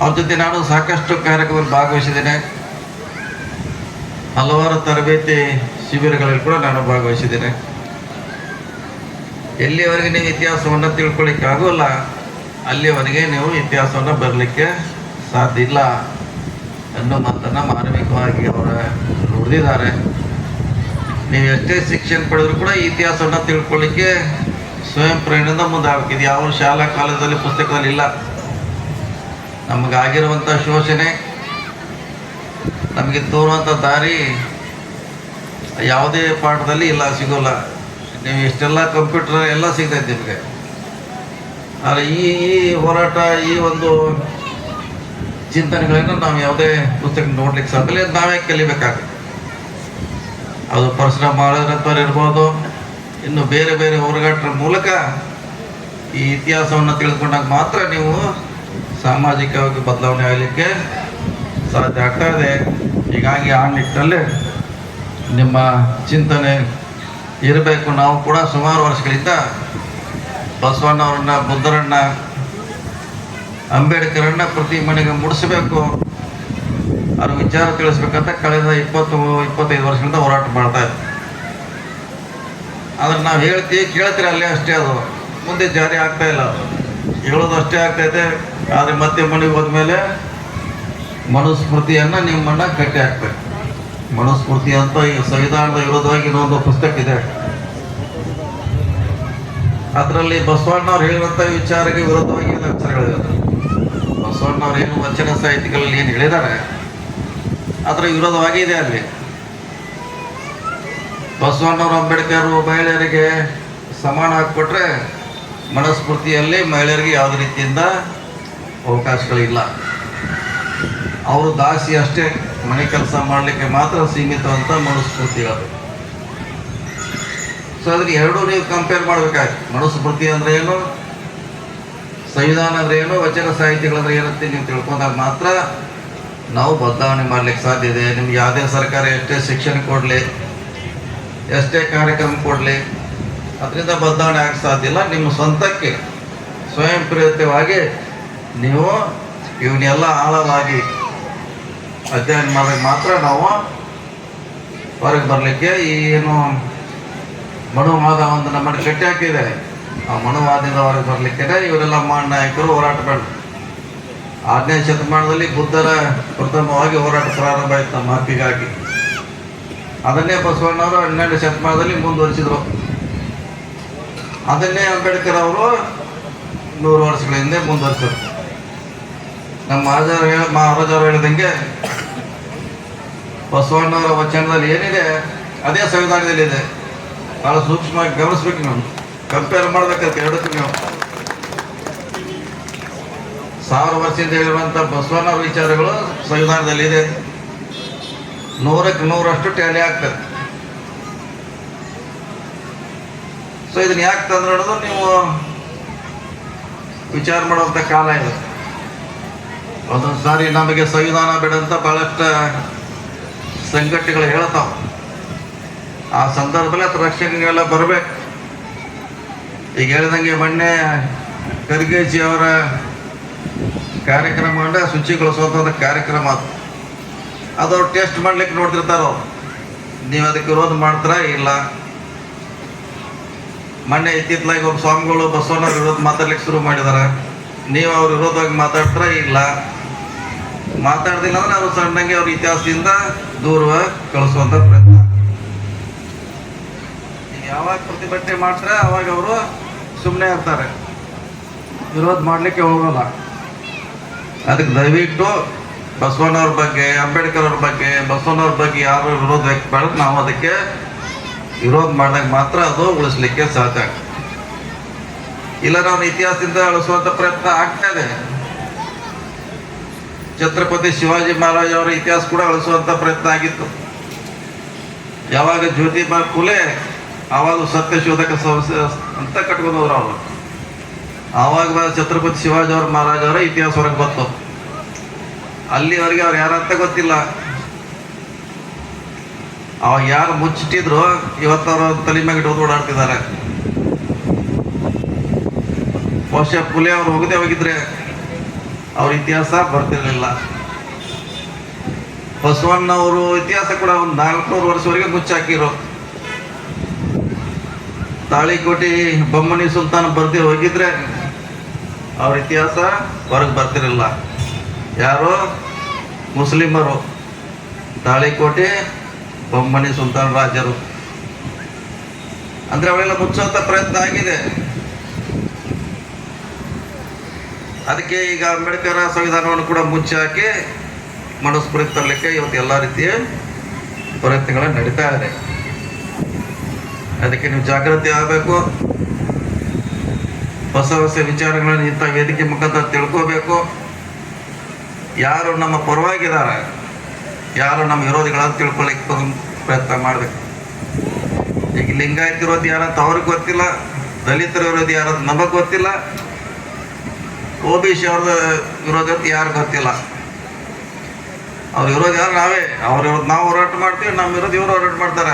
ಅವ್ರ ಜೊತೆ ನಾನು ಸಾಕಷ್ಟು ಕಾರ್ಯಕ್ರಮದಲ್ಲಿ ಭಾಗವಹಿಸಿದ್ದೇನೆ. ಹಲವಾರು ತರಬೇತಿ ಶಿಬಿರಗಳಲ್ಲಿ ಕೂಡ ನಾನು ಭಾಗವಹಿಸಿದ್ದೇನೆ. ಎಲ್ಲಿಯವರೆಗೆ ನೀವು ಇತಿಹಾಸವನ್ನು ತಿಳ್ಕೊಳ್ಳಿಕ್ಕೆ ಆಗೋಲ್ಲ, ಅಲ್ಲಿಯವರೆಗೆ ನೀವು ಇತಿಹಾಸವನ್ನು ಬರಲಿಕ್ಕೆ ಸಾಧ್ಯ ಇಲ್ಲ ಅನ್ನೋ ಮಾತನ್ನು ಮಾನವಿಕವಾಗಿ ಅವರ ನುಡಿದಿದ್ದಾರೆ. ನೀವು ಎಷ್ಟೇ ಶಿಕ್ಷಣ ಪಡೆದರೂ ಕೂಡ ಈ ಇತಿಹಾಸವನ್ನು ತಿಳ್ಕೊಳ್ಳಿಕ್ಕೆ ಸ್ವಯಂ ಪ್ರೇರಣೆಯಿಂದ ಮುಂದಾಗಬೇಕು. ಇದು ಯಾವ ಶಾಲಾ ಕಾಲೇಜಲ್ಲಿ ಪುಸ್ತಕದಲ್ಲಿ ಇಲ್ಲ. ನಮಗಾಗಿರುವಂಥ ಶೋಷಣೆ, ನಮಗೆ ತೋರುವಂಥ ದಾರಿ ಯಾವುದೇ ಪಾಠದಲ್ಲಿ ಇಲ್ಲ, ಸಿಗೋಲ್ಲ. ನೀವು ಎಷ್ಟೆಲ್ಲ ಕಂಪ್ಯೂಟರ್ ಎಲ್ಲ ಸಿಗ್ತೈತೆ ನಿಮಗೆ. ಆದರೆ ಈ ಹೋರಾಟ, ಈ ಒಂದು ಚಿಂತನೆಗಳನ್ನು ನಾವು ಯಾವುದೇ ಪುಸ್ತಕ ನೋಡ್ಲಿಕ್ಕೆ ಸಾಧ್ಯ, ನಾವೇ ಕಲಿಬೇಕಾಗುತ್ತೆ. ಅದು ಪರಶುರಾಮ ಮಹಾರಾಜರಂಥವ್ರು ಇರ್ಬೋದು, ಇನ್ನು ಬೇರೆ ಬೇರೆ ಹೋರಾಟದ ಮೂಲಕ ಈ ಇತಿಹಾಸವನ್ನು ತಿಳಿದುಕೊಂಡಾಗ ಮಾತ್ರ ನೀವು ಸಾಮಾಜಿಕವಾಗಿ ಬದಲಾವಣೆ ಆಗಲಿಕ್ಕೆ ಸಾಧ್ಯ ಆಗ್ತಾ ಇದೆ. ಹೀಗಾಗಿ ಆ ನಿಟ್ಟಿನಲ್ಲಿ ನಿಮ್ಮ ಚಿಂತನೆ ಇರಬೇಕು. ನಾವು ಕೂಡ ಸುಮಾರು ವರ್ಷಗಳಿಂದ ಬಸವಣ್ಣವ್ರನ್ನ, ಬುದ್ಧರನ್ನ, ಅಂಬೇಡ್ಕರನ್ನ ಪ್ರತಿ ಮನೆಗೆ ಮುಡಿಸಬೇಕು, ಅವ್ರ ವಿಚಾರ ತಿಳಿಸ್ಬೇಕಂತ ಕಳೆದ 20-25 ವರ್ಷಗಳಿಂದ ಹೋರಾಟ ಮಾಡ್ತಾ ಇದ್ವಿ. ಆದ್ರೆ ನಾವು ಹೇಳ್ತೀವಿ, ಕೇಳ್ತೀರಿ ಅಲ್ಲೇ ಅಷ್ಟೇ, ಅದು ಮುಂದೆ ಜಾರಿ ಆಗ್ತಾ ಇಲ್ಲ. ಅದು ಹೇಳೋದು ಅಷ್ಟೇ ಆಗ್ತೈತೆ. ಆದರೆ ಮತ್ತೆ ಮನೆಗೆ ಹೋದ್ಮೇಲೆ ಮನುಸ್ಮೃತಿಯನ್ನು ನಿಮ್ಮನ್ನು ಗಟ್ಟಿ ಹಾಕ್ಬೇಕು. ಮನುಸ್ಮೃತಿ ಅಂತ ಈ ಸಂವಿಧಾನದ ವಿರೋಧವಾಗಿ ಇನ್ನೊಂದು ಪುಸ್ತಕ ಇದೆ. ಅದರಲ್ಲಿ ಬಸವಣ್ಣವ್ರು ಹೇಳಿರುವಂಥ ವಿಚಾರಕ್ಕೆ ವಿರೋಧವಾಗಿ ಅಕ್ಷರಗಳಿದೆ. ಬಸವಣ್ಣವ್ರು ಏನು ವಚನ ಸಾಹಿತ್ಯಗಳಲ್ಲಿ ಏನು ಹೇಳಿದ್ದಾರೆ ಅದರ ವಿರೋಧವಾಗಿ ಇದೆ. ಅಲ್ಲಿ ಬಸವಣ್ಣವರು, ಅಂಬೇಡ್ಕರ್ ಮಹಿಳೆಯರಿಗೆ ಸಮಾನ ಹಾಕ್ಕೊಟ್ರೆ ಮನುಸ್ಮೃತಿಯಲ್ಲಿ ಮಹಿಳೆಯರಿಗೆ ಯಾವುದೇ ರೀತಿಯಿಂದ ಅವಕಾಶಗಳಿಲ್ಲ. ಅವರು ದಾಸಿ ಅಷ್ಟೇ, ಮನೆ ಕೆಲಸ ಮಾಡಲಿಕ್ಕೆ ಮಾತ್ರ ಸೀಮಿತವಂತ ಮನುಸ್ಮೃತಿಗಳು. ಸೊ ಅದಕ್ಕೆ ಎರಡೂ ನೀವು ಕಂಪೇರ್ ಮಾಡಬೇಕಾಗಿ, ಮನುಸ್ಮೃತಿ ಅಂದರೆ ಏನು, ಸಂವಿಧಾನ ಅಂದರೆ ಏನು, ವಚನ ಸಾಹಿತ್ಯಗಳಂದ್ರೆ ಏನಂತೆ ನೀವು ತಿಳ್ಕೊಂಡಾಗ ಮಾತ್ರ ನಾವು ಬದಲಾವಣೆ ಮಾಡಲಿಕ್ಕೆ ಸಾಧ್ಯ ಇದೆ. ನಿಮ್ಗೆ ಯಾವುದೇ ಸರ್ಕಾರ ಎಷ್ಟೇ ಶಿಕ್ಷಣ ಕೊಡಲಿ, ಎಷ್ಟೇ ಕಾರ್ಯಕ್ರಮ ಕೊಡಲಿ, ಅದರಿಂದ ಬದಲಾವಣೆ ಆಗಕ್ಕೆ ಸಾಧ್ಯ ಇಲ್ಲ. ನಿಮ್ಮ ಸ್ವಂತಕ್ಕೆ ಸ್ವಯಂ ಪ್ರೇರಿತವಾಗಿ ನೀವು ಇವನ್ನೆಲ್ಲ ಆಳವಾಗಿ ಅಧ್ಯಯನ ಮಾಡೋಕ್ಕೆ ಮಾತ್ರ ನಾವು ಹೊರಗೆ ಬರಲಿಕ್ಕೆ. ಈ ಏನು ಮನುವಾದ ಒಂದು ನಮ್ಮನ್ನು ಕಟ್ಟಿ ಹಾಕಿದೆ, ಆ ಮನುವಾದದಿಂದ ಹೊರಗೆ ಬರಲಿಕ್ಕೆ ಇವರೆಲ್ಲ ಮಹಾನ್ ನಾಯಕರು ಹೋರಾಟ ಮಾಡಿದ್ರು. 8ನೇ ಶತಮಾನದಲ್ಲಿ ಬುದ್ಧರ ಪ್ರಥಮವಾಗಿ ಹೋರಾಟ ಪ್ರಾರಂಭ ಆಯಿತು ನಮ್ಮ ಹಕ್ಕಿಗಾಗಿ. ಅದನ್ನೇ ಬಸವಣ್ಣವರು 12ನೇ ಶತಮಾನದಲ್ಲಿ ಮುಂದುವರಿಸಿದರು. ಅದನ್ನೇ ಅಂಬೇಡ್ಕರ್ ಅವರು 100 ವರ್ಷಗಳ ಹಿಂದೆ ಮುಂದುವರಿಸಿದ್ರು. ನಮ್ಮ ಮಹಾರಾಜರು ಹೇಳಿದಂಗೆ ಬಸವಣ್ಣವರ ವಚನದಲ್ಲಿ ಏನಿದೆ ಅದೇ ಸಂವಿಧಾನದಲ್ಲಿದೆ. ಭಾಳ ಸೂಕ್ಷ್ಮವಾಗಿ ಗಮನಿಸ್ಬೇಕು, ನಾವು ಕಂಪೇರ್ ಮಾಡ್ಬೇಕಂತ ಎರಡಕ್ಕೂ. ನೀವು 1000 ವರ್ಷದಿಂದ ಹೇಳಿರುವಂಥ ಬಸವಣ್ಣವ್ರ ವಿಚಾರಗಳು ಸಂವಿಧಾನದಲ್ಲಿದೆ. 100ಕ್ಕೆ 100ರಷ್ಟು ಟ್ಯಾಲಿ ಆಗ್ತದೆ. ಸೊ ಇದನ್ನ ಯಾಕೆ ತಂದ್ರೆ ಅನ್ನೋದು ನೀವು ವಿಚಾರ ಮಾಡುವಂಥ ಕಾಲ ಇದೆ. ಒಂದೊಂದು ಸಾರಿ ನಮಗೆ ಸಂವಿಧಾನ ಬೇಡ ಅಂತ ಭಾಳಷ್ಟು ಸಂಘಟನೆಗಳು ಹೇಳ್ತಾವ. ಆ ಸಂದರ್ಭದಲ್ಲಿ ಅದು ರಕ್ಷಣೆಗೆಲ್ಲ ಬರಬೇಕು. ಈಗ ಹೇಳಿದಂಗೆ ಮೊನ್ನೆ ಖರ್ಗೆಜಿ ಅವರ ಕಾರ್ಯಕ್ರಮ ಕಂಡ ಶುಚಿಗೊಳಿಸುವಂಥ ಕಾರ್ಯಕ್ರಮ ಅದು ಅವ್ರು ಟೆಸ್ಟ್ ಮಾಡ್ಲಿಕ್ಕೆ ನೋಡ್ತಿರ್ತಾರ. ಅವ್ರು ನೀವು ಅದಕ್ಕೆ ವಿರೋಧ ಮಾಡ್ತಾರ ಇಲ್ಲ. ಮೊನ್ನೆ ಇತ್ತಿತ್ತಲಾಗಿ ಒಬ್ಬ ಸ್ವಾಮಿಗಳು ಬಸವಣ್ಣವ್ರ ವಿರೋಧ ಮಾತಾಡ್ಲಿಕ್ಕೆ ಶುರು ಮಾಡಿದಾರೆ. ನೀವು ಅವ್ರ ವಿರೋಧವಾಗಿ ಮಾತಾಡ್ತಾರ ಇಲ್ಲ. ಮಾತಾಡ್ದಿಲ್ಲ ಅಂದ್ರೆ ಅವ್ರು ಸಣ್ಣಂಗೆ ಅವ್ರ ಇತಿಹಾಸದಿಂದ ದೂರ ಕಳಿಸುವಂಥ ಪ್ರಯತ್ನ. ಯಾವಾಗ ಪ್ರತಿಭಟನೆ ಮಾಡ್ತಾರೆ ಅವಾಗ ಅವರು ಸುಮ್ಮನೆ ಇರ್ತಾರೆ, ವಿರೋಧ ಮಾಡಲಿಕ್ಕೆ ಹೋಗಲ್ಲ. ಅದಕ್ಕೆ ದಯವಿಟ್ಟು ಬಸವಣ್ಣವ್ರ ಬಗ್ಗೆ, ಅಂಬೇಡ್ಕರ್ ಅವ್ರ ಬಗ್ಗೆ, ಬಸವಣ್ಣವ್ರ ಬಗ್ಗೆ ಯಾರು ವಿರೋಧ ವ್ಯಕ್ತಪಡಿದ್ರೆ ನಾವು ಅದಕ್ಕೆ ವಿರೋಧ ಮಾಡಿದಾಗ ಮಾತ್ರ ಅದು ಉಳಿಸ್ಲಿಕ್ಕೆ ಸಾಧ್ಯ. ಇಲ್ಲ ನಾವು ಇತಿಹಾಸದಿಂದ ಅಳಿಸುವಂತ ಪ್ರಯತ್ನ ಆಗ್ತಾ ಇದೆ. ಛತ್ರಪತಿ ಶಿವಾಜಿ ಮಹಾರಾಜ್ ಅವರ ಇತಿಹಾಸ ಕೂಡ ಅಳಿಸುವಂತ ಪ್ರಯತ್ನ ಆಗಿತ್ತು. ಯಾವಾಗ ಜ್ಯೋತಿಬಾ ಫುಲೆ ಆವಾಗ ಸತ್ಯಶೋಧಕ ಸಂಸ್ಥೆ ಅಂತ ಕಟ್ಕೊಂಡು ಹೋದ್ರು ಅವರು. ಆವಾಗ ಛತ್ರಪತಿ ಶಿವಾಜಿ ಅವ್ರ ಮಹಾರಾಜ್ ಅವರ ಇತಿಹಾಸ ಹೊರಗೆ ಬಂತು. ಅಲ್ಲಿವರೆಗೆ ಅವ್ರು ಯಾರಂತ ಗೊತ್ತಿಲ್ಲ. ಅವಾಗ ಯಾರು ಮುಚ್ಚಿಟ್ಟಿದ್ರು ಇವತ್ತವ್ರ ತಲೆ ಮ್ಯಾಗ ಇಟ್ಟು ಓಡಾಡ್ತಿದ್ದಾರೆ. ಬಹುಶಃ ಫುಲೆ ಅವ್ರು ಹೋಗದೆ ಹೋಗಿದ್ರೆ ಅವ್ರ ಇತಿಹಾಸ ಬರ್ತಿರ್ಲಿಲ್ಲ. ಬಸವಣ್ಣವರು ಇತಿಹಾಸ ಕೂಡ ಒಂದು 400 ವರ್ಷವರೆಗೆ ಮುಚ್ಚಾಕಿರು. ತಾಳಿಕೋಟಿ ಬೊಮ್ಮನಿ ಸುಲ್ತಾನ್ ಬರ್ದಿ ಹೋಗಿದ್ರೆ ಅವ್ರ ಇತಿಹಾಸ ಹೊರಗೆ ಬರ್ತಿರಲಿಲ್ಲ. ಯಾರು? ಮುಸ್ಲಿಮರು, ತಾಳಿಕೋಟೆ ಬೊಮ್ಮನಿ ಸುಲ್ತಾನ್ ರಾಜರು. ಅಂದ್ರೆ ಅವೆಲ್ಲ ಮುಚ್ಚುವಂತ ಪ್ರಯತ್ನ ಆಗಿದೆ. ಅದಕ್ಕೆ ಈಗ ಅಂಬೇಡ್ಕರ್ ಸಂವಿಧಾನವನ್ನು ಕೂಡ ಮುಚ್ಚಿ ಹಾಕಿ ಮನುಸ್ಮೃತಿ ತರಲಿಕ್ಕೆ ಇವತ್ತು ಎಲ್ಲ ರೀತಿಯ ಪ್ರಯತ್ನಗಳು ನಡೀತಾ ಇದೆ. ಅದಕ್ಕೆ ನೀವು ಜಾಗೃತಿ ಆಗಬೇಕು. ಹೊಸ ಹೊಸ ವಿಚಾರಗಳನ್ನು ಇಂಥ ವೇದಿಕೆ ಮುಖಾಂತರ ತಿಳ್ಕೋಬೇಕು. ಯಾರು ನಮ್ಮ ಪರವಾಗಿದ್ದಾರೆ, ಯಾರು ನಮ್ಮ ವಿರೋಧಿಗಳಂತ ತಿಳ್ಕೊಳ್ಳಿಕ್ಕೆ ಪ್ರಯತ್ನ ಮಾಡಬೇಕು. ಈಗ ಲಿಂಗಾಯತ ವಿರೋಧಿ ಯಾರಂತ ಅವ್ರಿಗೆ ಗೊತ್ತಿಲ್ಲ, ದಲಿತರ ವಿರೋಧಿ ಯಾರಂತ ನಮಗೆ ಗೊತ್ತಿಲ್ಲ, OBC ಅವ್ರ ವಿರೋಧಿ ಅಂತ ಯಾರು ಗೊತ್ತಿಲ್ಲ. ಅವ್ರ ವಿರೋಧಿ ಯಾರು ನಾವೇ. ಅವ್ರ ವಿರೋಧ ನಾವು ಹೋರಾಟ ಮಾಡ್ತೀವಿ, ನಮ್ಮ ವಿರೋಧಿ ಇವರು ಹೋರಾಟ ಮಾಡ್ತಾರೆ.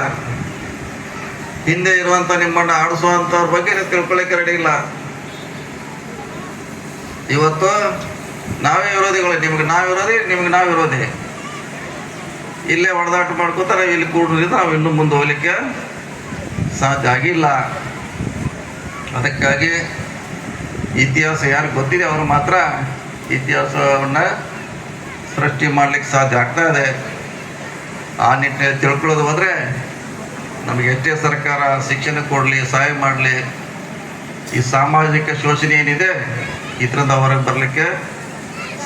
ಹಿಂದೆ ಇರುವಂಥ ನಿಮ್ಮನ್ನು ಆಡಿಸುವಂಥವ್ರ ಬಗ್ಗೆ ನೀವು ತಿಳ್ಕೊಳ್ಳಿಕ್ಕೆ ರೆಡಿ ಇಲ್ಲ. ಇವತ್ತು ನಾವೇ ವಿರೋಧಿಗಳು, ನಿಮ್ಗೆ ನಾವು ವಿರೋಧಿ, ನಿಮ್ಗೆ ನಾವು ವಿರೋಧಿ. ಇಲ್ಲೇ ಹೊಡೆದಾಟ ಮಾಡ್ಕೋತಾರೆ, ಇಲ್ಲಿ ಕೂಡ್ರಿಂದ ನಾವು ಇನ್ನೂ ಮುಂದೆ ಹೋಗ್ಲಿಕ್ಕೆ ಸಾಧ್ಯ ಆಗಿಲ್ಲ. ಅದಕ್ಕಾಗಿ ಇತಿಹಾಸ ಯಾರು ಗೊತ್ತಿದೆ ಅವರು ಮಾತ್ರ ಇತಿಹಾಸವನ್ನು ಸೃಷ್ಟಿ ಮಾಡಲಿಕ್ಕೆ ಸಾಧ್ಯ ಆಗ್ತಾ ಇದೆ. ಆ ನಿಟ್ಟಿನಲ್ಲಿ ತಿಳ್ಕೊಳ್ಳೋದು ಹೋದರೆ ನಮಗೆ ಎಷ್ಟೇ ಸರ್ಕಾರ ಶಿಕ್ಷಣ ಕೊಡಲಿ, ಸಹಾಯ ಮಾಡಲಿ, ಈ ಸಾಮಾಜಿಕ ಶೋಷಣೆ ಏನಿದೆ ಇದರಿಂದ ಹೊರಗೆ ಬರಲಿಕ್ಕೆ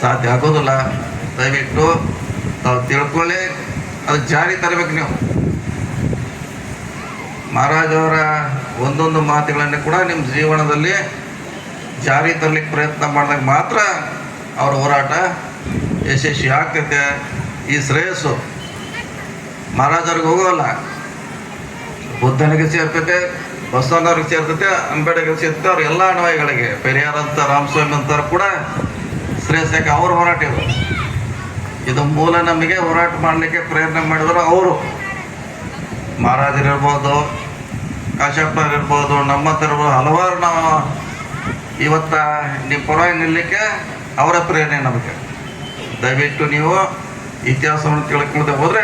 ಸಾಧ್ಯ ಆಗೋದಿಲ್ಲ. ದಯವಿಟ್ಟು ತಾವು ತಿಳ್ಕೊಳ್ಳಿ, ಅದು ಜಾರಿ ತರಬೇಕು. ನೀವು ಮಹಾರಾಜ್ ಅವರ ಒಂದೊಂದು ಮಾತುಗಳನ್ನು ಕೂಡ ನಿಮ್ಮ ಜೀವನದಲ್ಲಿ ಜಾರಿ ತರಲಿಕ್ಕೆ ಪ್ರಯತ್ನ ಮಾಡಿದಾಗ ಮಾತ್ರ ಅವ್ರ ಹೋರಾಟ ಯಶಸ್ವಿ ಆಗ್ತೈತೆ. ಈ ಶ್ರೇಯಸ್ಸು ಮಹಾರಾಜವ್ರಿಗೆ ಹೋಗೋಲ್ಲ, ಬುದ್ಧನಿಗೆ ಸೇರ್ತೈತೆ, ಬಸವಣ್ಣವ್ರಿಗೆ ಸೇರ್ತೈತೆ, ಅಂಬೇಡ್ಕರ್ಗೆ ಸೇರ್ತೈತೆ. ಅವ್ರ ಎಲ್ಲ ಅನ್ವಯಗಳಿಗೆ ಪೆರಿಯಾರ್ ಅಂತ, ರಾಮಸ್ವಾಮಿ ಅಂತಾರೆ ಕೂಡ ಶ್ರೇಯಸ್ಸಕ್ಕೆ ಅವ್ರ ಹೋರಾಟ ಇದು ಮೂಲ. ನಮಗೆ ಹೋರಾಟ ಮಾಡಲಿಕ್ಕೆ ಪ್ರಯತ್ನ ಮಾಡಿದ್ರು ಅವರು. ಮಹಾರಾಜರಿರ್ಬೋದು, ಕಾಶ್ಯಪರಿರ್ಬೋದು, ನಮ್ಮಂತಿರ್ಬೋದು, ಹಲವಾರು ನಾವು ಇವತ್ತ ನಿಮ್ಮ ಪರವಾಗಿ ನಿಲ್ಲಲಿಕ್ಕೆ ಅವರ ಪ್ರೇರಣೆ ನಮಗೆ. ದಯವಿಟ್ಟು ನೀವು ಇತಿಹಾಸವನ್ನು ತಿಳ್ಕೊಳ್ಳದೆ ಹೋದರೆ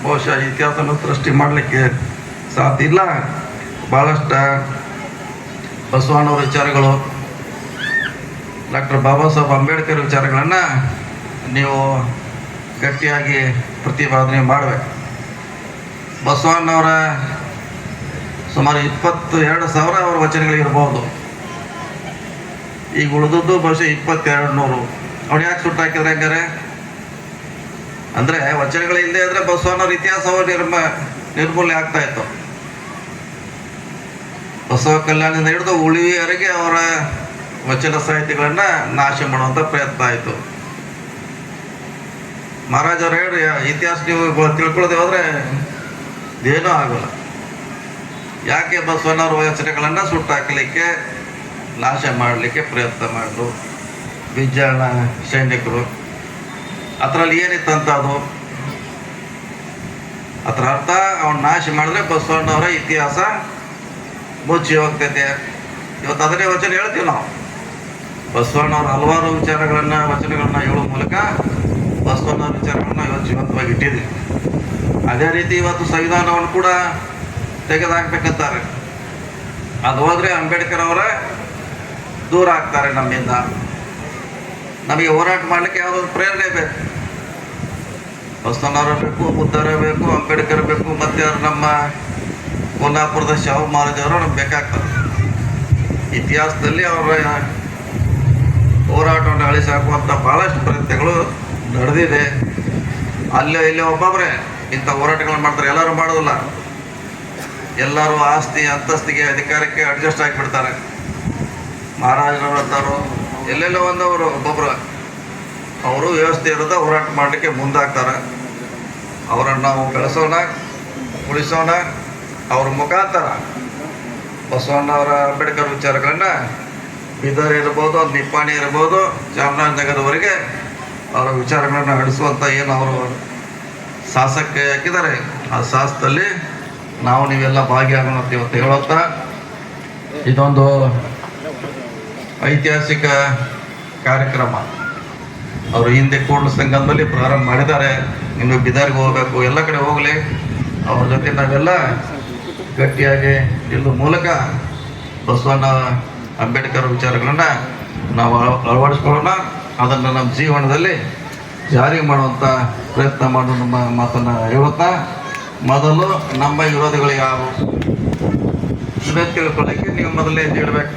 ಬಹುಶಃ ಇತಿಹಾಸವನ್ನು ಸೃಷ್ಟಿ ಮಾಡಲಿಕ್ಕೆ ಸಾಧ್ಯ ಇಲ್ಲ. ಭಾಳಷ್ಟು ಬಸವಣ್ಣವ್ರ ವಿಚಾರಗಳು, ಡಾಕ್ಟರ್ ಬಾಬಾ ಸಾಹೇಬ್ ಅಂಬೇಡ್ಕರ್ ವಿಚಾರಗಳನ್ನು ನೀವು ಗಟ್ಟಿಯಾಗಿ ಪ್ರತಿಪಾದನೆ ಮಾಡಬೇಕು. ಬಸವಣ್ಣವರ ಸುಮಾರು 22,000 ಅವರ ವಚನಗಳಿರ್ಬೋದು. ಈಗ ಉಳಿದದ್ದು ಬಹುಶಃ 2,200. ಅವ್ರು ಯಾಕೆ ಸುಟ್ಟು ಹಾಕಿದ್ರೆ ಹಂಗಾರೆ? ಅಂದರೆ ವಚನಗಳಿಲ್ಲದೆ ಇದ್ರೆ ಬಸವಣ್ಣವ್ರ ಇತಿಹಾಸವು ನಿರ್ಮೂಲನೆ ಆಗ್ತಾ ಇತ್ತು. ಬಸವ ಕಲ್ಯಾಣದಿಂದ ಹಿಡಿದು ಉಳಿವಿಯವರೆಗೆ ಅವರ ವಚನ ಸಾಹಿತ್ಯಗಳನ್ನು ನಾಶ ಮಾಡುವಂಥ ಪ್ರಯತ್ನ ಆಯಿತು. ಮಹಾರಾಜ್ ಅವ್ರು ಹೇಳ್ರಿ, ಇತಿಹಾಸ ನೀವು ತಿಳ್ಕೊಳ್ಳದೆ ಹೋದರೆ ಏನೂ ಆಗೋಲ್ಲ. ಯಾಕೆ ಬಸವಣ್ಣವ್ರ ವಚನಗಳನ್ನು ಸುಟ್ಟು ಹಾಕಲಿಕ್ಕೆ, ನಾಶ ಮಾಡಲಿಕ್ಕೆ ಪ್ರಯತ್ನ ಮಾಡಿದ್ರು ವಿಜ್ಞಾನ ಸೈನಿಕರು. ಅದರಲ್ಲಿ ಏನಿತ್ತಂತ ಅದು ಅದರ ಅರ್ಥ ಅವನ್ನ ನಾಶ ಮಾಡಿದ್ರೆ ಬಸವಣ್ಣವರ ಇತಿಹಾಸ ಮುಚ್ಚಿ ಹೋಗ್ತೈತೆ. ಇವತ್ತು ಅದನ್ನೇ ವಚನ ಹೇಳ್ತೀವಿ ನಾವು. ಬಸವಣ್ಣವ್ರ ಹಲವಾರು ವಚನಗಳನ್ನ ಹೇಳೋ ಮೂಲಕ ಬಸವಣ್ಣವ್ರ ವಿಚಾರಗಳನ್ನ ಇವತ್ತು ಜೀವಂತವಾಗಿ ಇಟ್ಟಿದ್ದೀವಿ. ಅದೇ ರೀತಿ ಇವತ್ತು ಸಂವಿಧಾನವನ್ನು ಕೂಡ ತೆಗೆದುಹಾಕ್ಬೇಕಂತಾರೆ. ಅದು ಹೋದರೆ ಅಂಬೇಡ್ಕರ್ ಅವರ ದೂರ ಆಗ್ತಾರೆ ನಮ್ಮಿಂದ. ನಮಗೆ ಹೋರಾಟ ಮಾಡಲಿಕ್ಕೆ ಯಾವುದೊಂದು ಪ್ರೇರಣೆ ಬೇಕು. ಬಸವಣ್ಣವ್ರ ಬೇಕು, ಬುದ್ಧರ ಬೇಕು, ಅಂಬೇಡ್ಕರ್ ಬೇಕು, ಮತ್ತು ನಮ್ಮ ಕೊಲ್ಲಾಪುರದ ಶಾಹು ಮಹಾರಾಜ್ ಅವರು ನಮ್ಗೆ ಬೇಕಾಗ್ತಾರೆ. ಇತಿಹಾಸದಲ್ಲಿ ಅವರ ಹೋರಾಟವನ್ನು ಅಳಿಸಾಕುವಂಥ ಭಾಳಷ್ಟು ಪ್ರಯತ್ನಗಳು ನಡೆದಿದೆ. ಅಲ್ಲೇ ಇಲ್ಲೇ ಒಬ್ಬೊಬ್ಬರೇ ಇಂಥ ಹೋರಾಟಗಳನ್ನು ಮಾಡ್ತಾರೆ, ಎಲ್ಲರೂ ಮಾಡೋದಿಲ್ಲ. ಎಲ್ಲರೂ ಆಸ್ತಿ ಅಂತಸ್ತಿಗೆ ಅಧಿಕಾರಕ್ಕೆ ಅಡ್ಜಸ್ಟ್ ಆಗಿಬಿಡ್ತಾರೆ. ಮಹಾರಾಜರವರು ಅಂತಾರು ಎಲ್ಲೆಲ್ಲೋ ಒಂದವರು ಒಬ್ಬೊಬ್ಬರು ಅವರು ವ್ಯವಸ್ಥೆ ಇರೋದ ಹೋರಾಟ ಮಾಡಲಿಕ್ಕೆ ಮುಂದಾಗ್ತಾರೆ. ಅವರನ್ನು ನಾವು ಬೆಳೆಸೋಣ, ಉಳಿಸೋಣ. ಅವ್ರ ಮುಖಾಂತರ ಬಸವಣ್ಣವರ ಅಂಬೇಡ್ಕರ್ ವಿಚಾರಗಳನ್ನು ಬೀದರ್ ಇರ್ಬೋದು, ನಿಪ್ಪಾಣಿ ಇರ್ಬೋದು, ಚಾಮರಾಜನಗರವರೆಗೆ ಅವರ ವಿಚಾರಗಳನ್ನು ನಡೆಸುವಂಥ ಏನು ಅವರು ಸಾಹಸಕ್ಕೆ ಹಾಕಿದ್ದಾರೆ, ಆ ಸಾಹಸದಲ್ಲಿ ನಾವು ನೀವೆಲ್ಲ ಭಾಗಿಯಾಗೋಣ ಅಂತ ಇವತ್ತು ಹೇಳುತ್ತಾ, ಇದೊಂದು ಐತಿಹಾಸಿಕ ಕಾರ್ಯಕ್ರಮ ಅವರು ಹಿಂದೆ ಕೂಡಲ ಸಂಗಮದಲ್ಲಿ ಪ್ರಾರಂಭ ಮಾಡಿದ್ದಾರೆ. ಇನ್ನು ಬೀದರ್ಗೆ ಹೋಗಬೇಕು, ಎಲ್ಲ ಕಡೆ ಹೋಗಲಿ. ಅವ್ರ ಜೊತೆ ನಾವೆಲ್ಲ ಗಟ್ಟಿಯಾಗಿ ನಿಲ್ಲುವ ಮೂಲಕ ಬಸವಣ್ಣ ಅಂಬೇಡ್ಕರ್ ವಿಚಾರಗಳನ್ನು ನಾವು ಅಳವಡಿಸ್ಕೊಳ್ಳೋಣ. ಅದನ್ನು ನಮ್ಮ ಜೀವನದಲ್ಲಿ ಜಾರಿ ಮಾಡುವಂಥ ಪ್ರಯತ್ನ ಮಾಡೋ ನಮ್ಮ ಮಾತನ್ನು ಹೇಳುತ್ತಾ, ಮೊದಲು ನಮ್ಮ ವಿರೋಧಿಗಳು ಯಾರು ಇದನ್ನು ತಿಳ್ಕೊಳ್ಳೋಕ್ಕೆ ನೀವು ಮೊದಲೇ ಇಡಬೇಕು.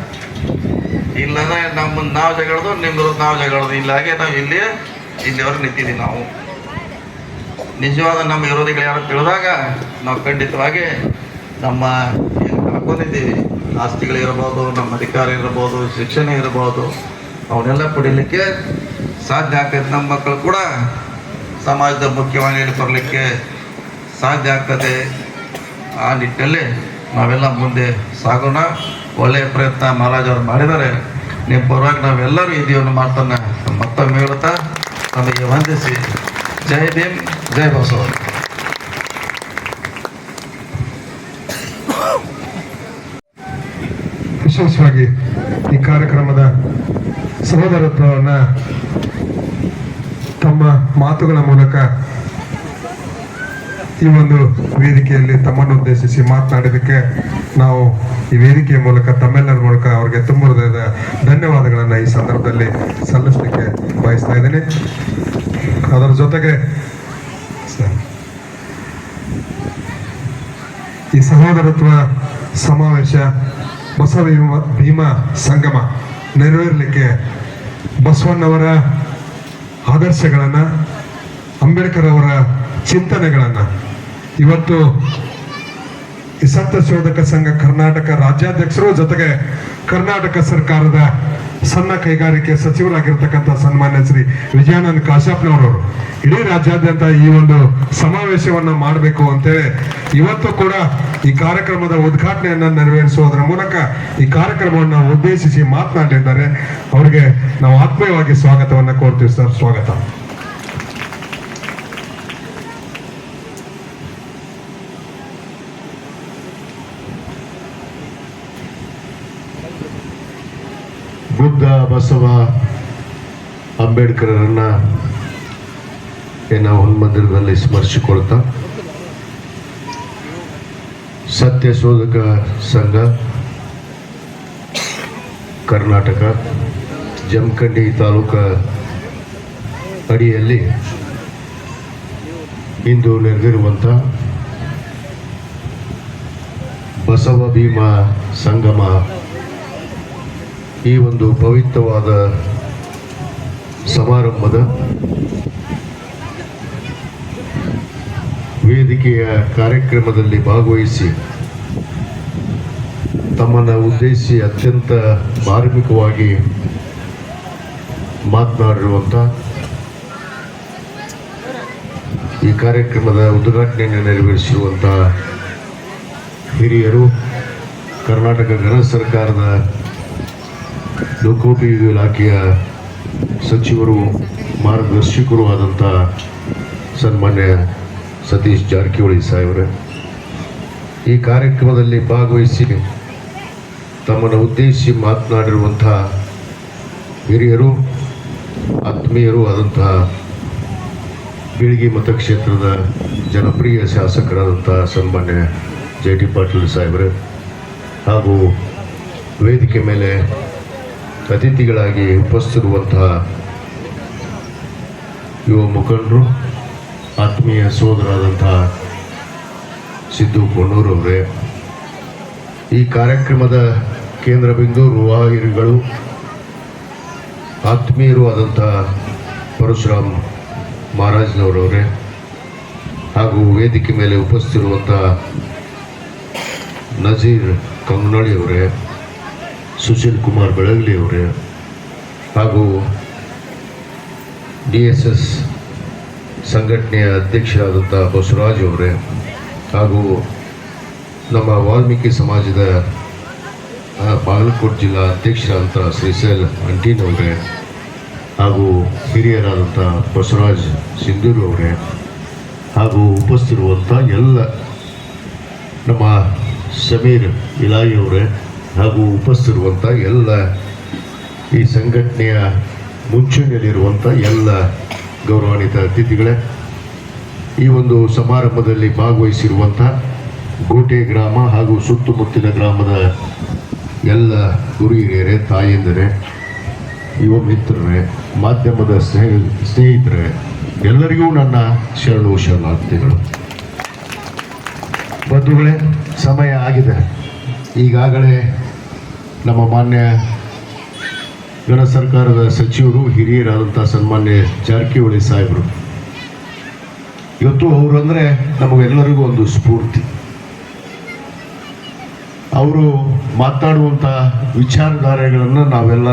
ಇಲ್ಲಂದ್ರೆ ನಮ್ಮನ್ನು ನಾವು ಜಗಳದು, ನಿಮ್ಮ ನಾವು ಜಗಳದು, ಇಲ್ಲಾಗೆ ನಾವು ಇಲ್ಲಿವರೆಗೆ ನಿಂತಿದ್ದೀವಿ. ನಾವು ನಿಜವಾದ ನಮ್ಮ ವಿರೋಧಿಗಳು ಯಾರು ತಿಳಿದಾಗ ನಾವು ಖಂಡಿತವಾಗಿ ನಮ್ಮ ಏನು ಕಳ್ಕೊಂಡಿದ್ದೀವಿ, ಆಸ್ತಿಗಳಿರ್ಬೋದು, ನಮ್ಮ ಅಧಿಕಾರ ಇರ್ಬೋದು, ಶಿಕ್ಷಣ ಇರ್ಬೋದು, ಅವನ್ನೆಲ್ಲ ಪಡೀಲಿಕ್ಕೆ ಸಾಧ್ಯ ಆಗ್ತದೆ. ನಮ್ಮ ಮಕ್ಕಳು ಕೂಡ ಸಮಾಜದ ಮುಖ್ಯವಾಹಿನಿಯಲ್ಲಿ ಬರಲಿಕ್ಕೆ ಸಾಧ್ಯ ಆಗ್ತದೆ. ಆ ನಿಟ್ಟಿನಲ್ಲಿ ನಾವೆಲ್ಲ ಮುಂದೆ ಸಾಗೋಣ. ಒಳ್ಳೆಯ ಪ್ರಯತ್ನ ಮಹಾರಾಜ್ ಅವರು ಮಾಡಿದ್ದಾರೆ. ನಿಮ್ಮ ಪರವಾಗಿ ನಾವೆಲ್ಲರೂ ಇದನ್ನು ಮಾಡ್ತಾನೆ ಮತ್ತೊಮ್ಮೆ ಹೇಳುತ್ತಾ ನಮಗೆ ವಂದಿಸಿ ಜೈ ಭೀಮ್, ಜೈ ಬಸವ. ವಿಶೇಷವಾಗಿ ಈ ಕಾರ್ಯಕ್ರಮದ ಸಹೋದರತ್ವವನ್ನು ತಮ್ಮ ಮಾತುಗಳ ಮೂಲಕ ಈ ಒಂದು ವೇದಿಕೆಯಲ್ಲಿ ತಮ್ಮನ್ನು ಉದ್ದೇಶಿಸಿ ಮಾತನಾಡಿದ್ದಕ್ಕೆ ನಾವು ಈ ವೇದಿಕೆಯ ಮೂಲಕ ತಮ್ಮೆಲ್ಲರ ಮೂಲಕ ಅವರಿಗೆ ತುಂಬ ಹೃದಯದ ಧನ್ಯವಾದಗಳನ್ನು ಈ ಸಂದರ್ಭದಲ್ಲಿ ಸಲ್ಲಿಸಲಿಕ್ಕೆ ಬಯಸ್ತಾ ಇದ್ದೀನಿ. ಅದರ ಜೊತೆಗೆ ಈ ಸಹೋದರತ್ವ ಸಮಾವೇಶ ಬಸವ ಭೀಮ ಸಂಗಮ ನೆರವೇರಲಿಕ್ಕೆ ಬಸವಣ್ಣವರ ಆದರ್ಶಗಳನ್ನು, ಅಂಬೇಡ್ಕರ್ ಅವರ ಚಿಂತನೆಗಳನ್ನು ಇವತ್ತು ಈ ಸತ್ಯ ಶೋಧಕ ಸಂಘ ಕರ್ನಾಟಕ ರಾಜ್ಯಾಧ್ಯಕ್ಷರು ಜೊತೆಗೆ ಕರ್ನಾಟಕ ಸರ್ಕಾರದ ಸಣ್ಣ ಕೈಗಾರಿಕೆ ಸಚಿವರಾಗಿರ್ತಕ್ಕಂಥ ಸನ್ಮಾನ್ಯ ಶ್ರೀ ವಿಜಯಾನಂದ ಕಾಶ್ಯಪ್ನವರವರು ಇಡೀ ರಾಜ್ಯಾದ್ಯಂತ ಈ ಒಂದು ಸಮಾವೇಶವನ್ನು ಮಾಡಬೇಕು ಅಂತೇಳಿ ಇವತ್ತು ಕೂಡ ಈ ಕಾರ್ಯಕ್ರಮದ ಉದ್ಘಾಟನೆಯನ್ನು ನೆರವೇರಿಸುವುದರ ಮೂಲಕ ಈ ಕಾರ್ಯಕ್ರಮವನ್ನು ಉದ್ದೇಶಿಸಿ ಮಾತನಾಡಿದ್ದಾರೆ. ಅವರಿಗೆ ನಾವು ಆತ್ಮೀಯವಾಗಿ ಸ್ವಾಗತವನ್ನು ಕೋರ್ತೀವಿ ಸರ್. ಸ್ವಾಗತ. ಬುದ್ಧ, ಬಸವ, ಅಂಬೇಡ್ಕರರನ್ನ ನಾವು ಹನುಮಂದಿರದಲ್ಲಿ ಸ್ಮರಿಸಿಕೊಳ್ತಾ, ಸತ್ಯ ಶೋಧಕ ಸಂಘ ಕರ್ನಾಟಕ ಜಮಖಂಡಿ ತಾಲೂಕು ಅಡಿಯಲ್ಲಿ ಇಂದು ನೆರೆದಿರುವಂಥ ಬಸವ ಭೀಮ ಸಂಗಮ ಈ ಒಂದು ಪವಿತ್ರವಾದ ಸಮಾರಂಭದ ವೇದಿಕೆಯ ಕಾರ್ಯಕ್ರಮದಲ್ಲಿ ಭಾಗವಹಿಸಿ ತಮ್ಮನ್ನು ಉದ್ದೇಶಿಸಿ ಅತ್ಯಂತ ಮಾರ್ಮಿಕವಾಗಿ ಮಾತನಾಡಿರುವಂಥ ಈ ಕಾರ್ಯಕ್ರಮದ ಉದ್ಘಾಟನೆಯನ್ನು ನೆರವೇರಿಸಿರುವಂಥ ಹಿರಿಯರು, ಕರ್ನಾಟಕ ಗಣ ಸರ್ಕಾರದ ಲೋಕೋಪಯೋಗಿ ಇಲಾಖೆಯ ಸಚಿವರು, ಮಾರ್ಗದರ್ಶಕರು ಆದಂಥ ಸನ್ಮಾನ್ಯ ಸತೀಶ್ ಜಾರಕಿಹೊಳಿ ಸಾಹೇಬರೇ, ಈ ಕಾರ್ಯಕ್ರಮದಲ್ಲಿ ಭಾಗವಹಿಸಿ ತಮ್ಮನ್ನು ಉದ್ದೇಶಿಸಿ ಮಾತನಾಡಿರುವಂಥ ಹಿರಿಯರು, ಆತ್ಮೀಯರು ಆದಂತಹ ಬೀಳ್ಗಿ ಮತಕ್ಷೇತ್ರದ ಜನಪ್ರಿಯ ಶಾಸಕರಾದಂಥ ಸನ್ಮಾನ್ಯ ಜೆ.ಟಿ. ಪಾಟೀಲ್ ಸಾಹೇಬರೇ, ಹಾಗೂ ವೇದಿಕೆ ಮೇಲೆ ಅತಿಥಿಗಳಾಗಿ ಉಪಸ್ಥಿತಿರುವಂತಹ ಯುವ ಮುಖಂಡರು, ಆತ್ಮೀಯ ಸೋದರಾದಂತಹ ಸಿದ್ದು ಕೊಣ್ಣೂರವರೇ, ಈ ಕಾರ್ಯಕ್ರಮದ ಕೇಂದ್ರ ಬಿಂದು ರೂವಾರಿಗಳು, ಆತ್ಮೀಯರು ಆದಂಥ ಪರಶುರಾಮ್ ಮಹಾರಾಜ್ನವರವರೇ, ಹಾಗೂ ವೇದಿಕೆ ಮೇಲೆ ಉಪಸ್ಥಿತಿರುವಂಥ ನಜೀರ್ ಕಂಗನಳ್ಳಿ ಅವರೇ, ಸುಶೀಲ್ ಕುಮಾರ್ ಬೆಳಗಲಿ ಅವರೇ, ಹಾಗೂ DSS ಸಂಘಟನೆಯ ಅಧ್ಯಕ್ಷರಾದಂಥ ಬಸವರಾಜ್ ಅವರೇ, ಹಾಗೂ ನಮ್ಮ ವಾಲ್ಮೀಕಿ ಸಮಾಜದ ಬಾಗಲಕೋಟೆ ಜಿಲ್ಲಾ ಅಧ್ಯಕ್ಷರಾದಂಥ ಶ್ರೀಶೈಲ್ ಅಂಟಿನವರೇ, ಹಾಗೂ ಹಿರಿಯರಾದಂಥ ಬಸವರಾಜ್ ಸಿಂಧೂರು ಅವರೇ, ಹಾಗೂ ಉಪಸ್ಥಿತಿರುವಂಥ ಎಲ್ಲ ನಮ್ಮ ಸಮೀರ್ ಇಲಾಯಿ ಅವರೇ, ಹಾಗೂ ಉಪಸ್ಥಿತಿರುವಂಥ ಎಲ್ಲ ಈ ಸಂಘಟನೆಯ ಮುಂಚೂಣಿಯಲ್ಲಿರುವಂಥ ಎಲ್ಲ ಗೌರವಾನ್ವಿತ ಅತಿಥಿಗಳೇ, ಈ ಒಂದು ಸಮಾರಂಭದಲ್ಲಿ ಭಾಗವಹಿಸಿರುವಂಥ ಗೋಟೆ ಗ್ರಾಮ ಹಾಗೂ ಸುತ್ತಮುತ್ತಲಿನ ಗ್ರಾಮದ ಎಲ್ಲ ಗುರು ಹಿರಿಯರೇ, ತಾಯಂದಿರೇ, ಯುವ ಮಿತ್ರರೇ, ಮಾಧ್ಯಮದ ಸ್ನೇಹಿತರೇ, ಎಲ್ಲರಿಗೂ ನನ್ನ ಶರಣಾರ್ಥಿಗಳು. ಬಂಧುಗಳೇ, ಸಮಯ ಆಗಿದೆ. ಈಗಾಗಲೇ ನಮ್ಮ ಮಾನ್ಯ ಗಣ ಸರ್ಕಾರದ ಸಚಿವರು, ಹಿರಿಯರಾದಂಥ ಸನ್ಮಾನ್ಯ ಜಾರಕಿಹೊಳಿ ಸಾಹೇಬರು, ಇವತ್ತು ಅವರು ಅಂದರೆ ನಮಗೆಲ್ಲರಿಗೂ ಒಂದು ಸ್ಫೂರ್ತಿ. ಅವರು ಮಾತಾಡುವಂಥ ವಿಚಾರಧಾರೆಗಳನ್ನು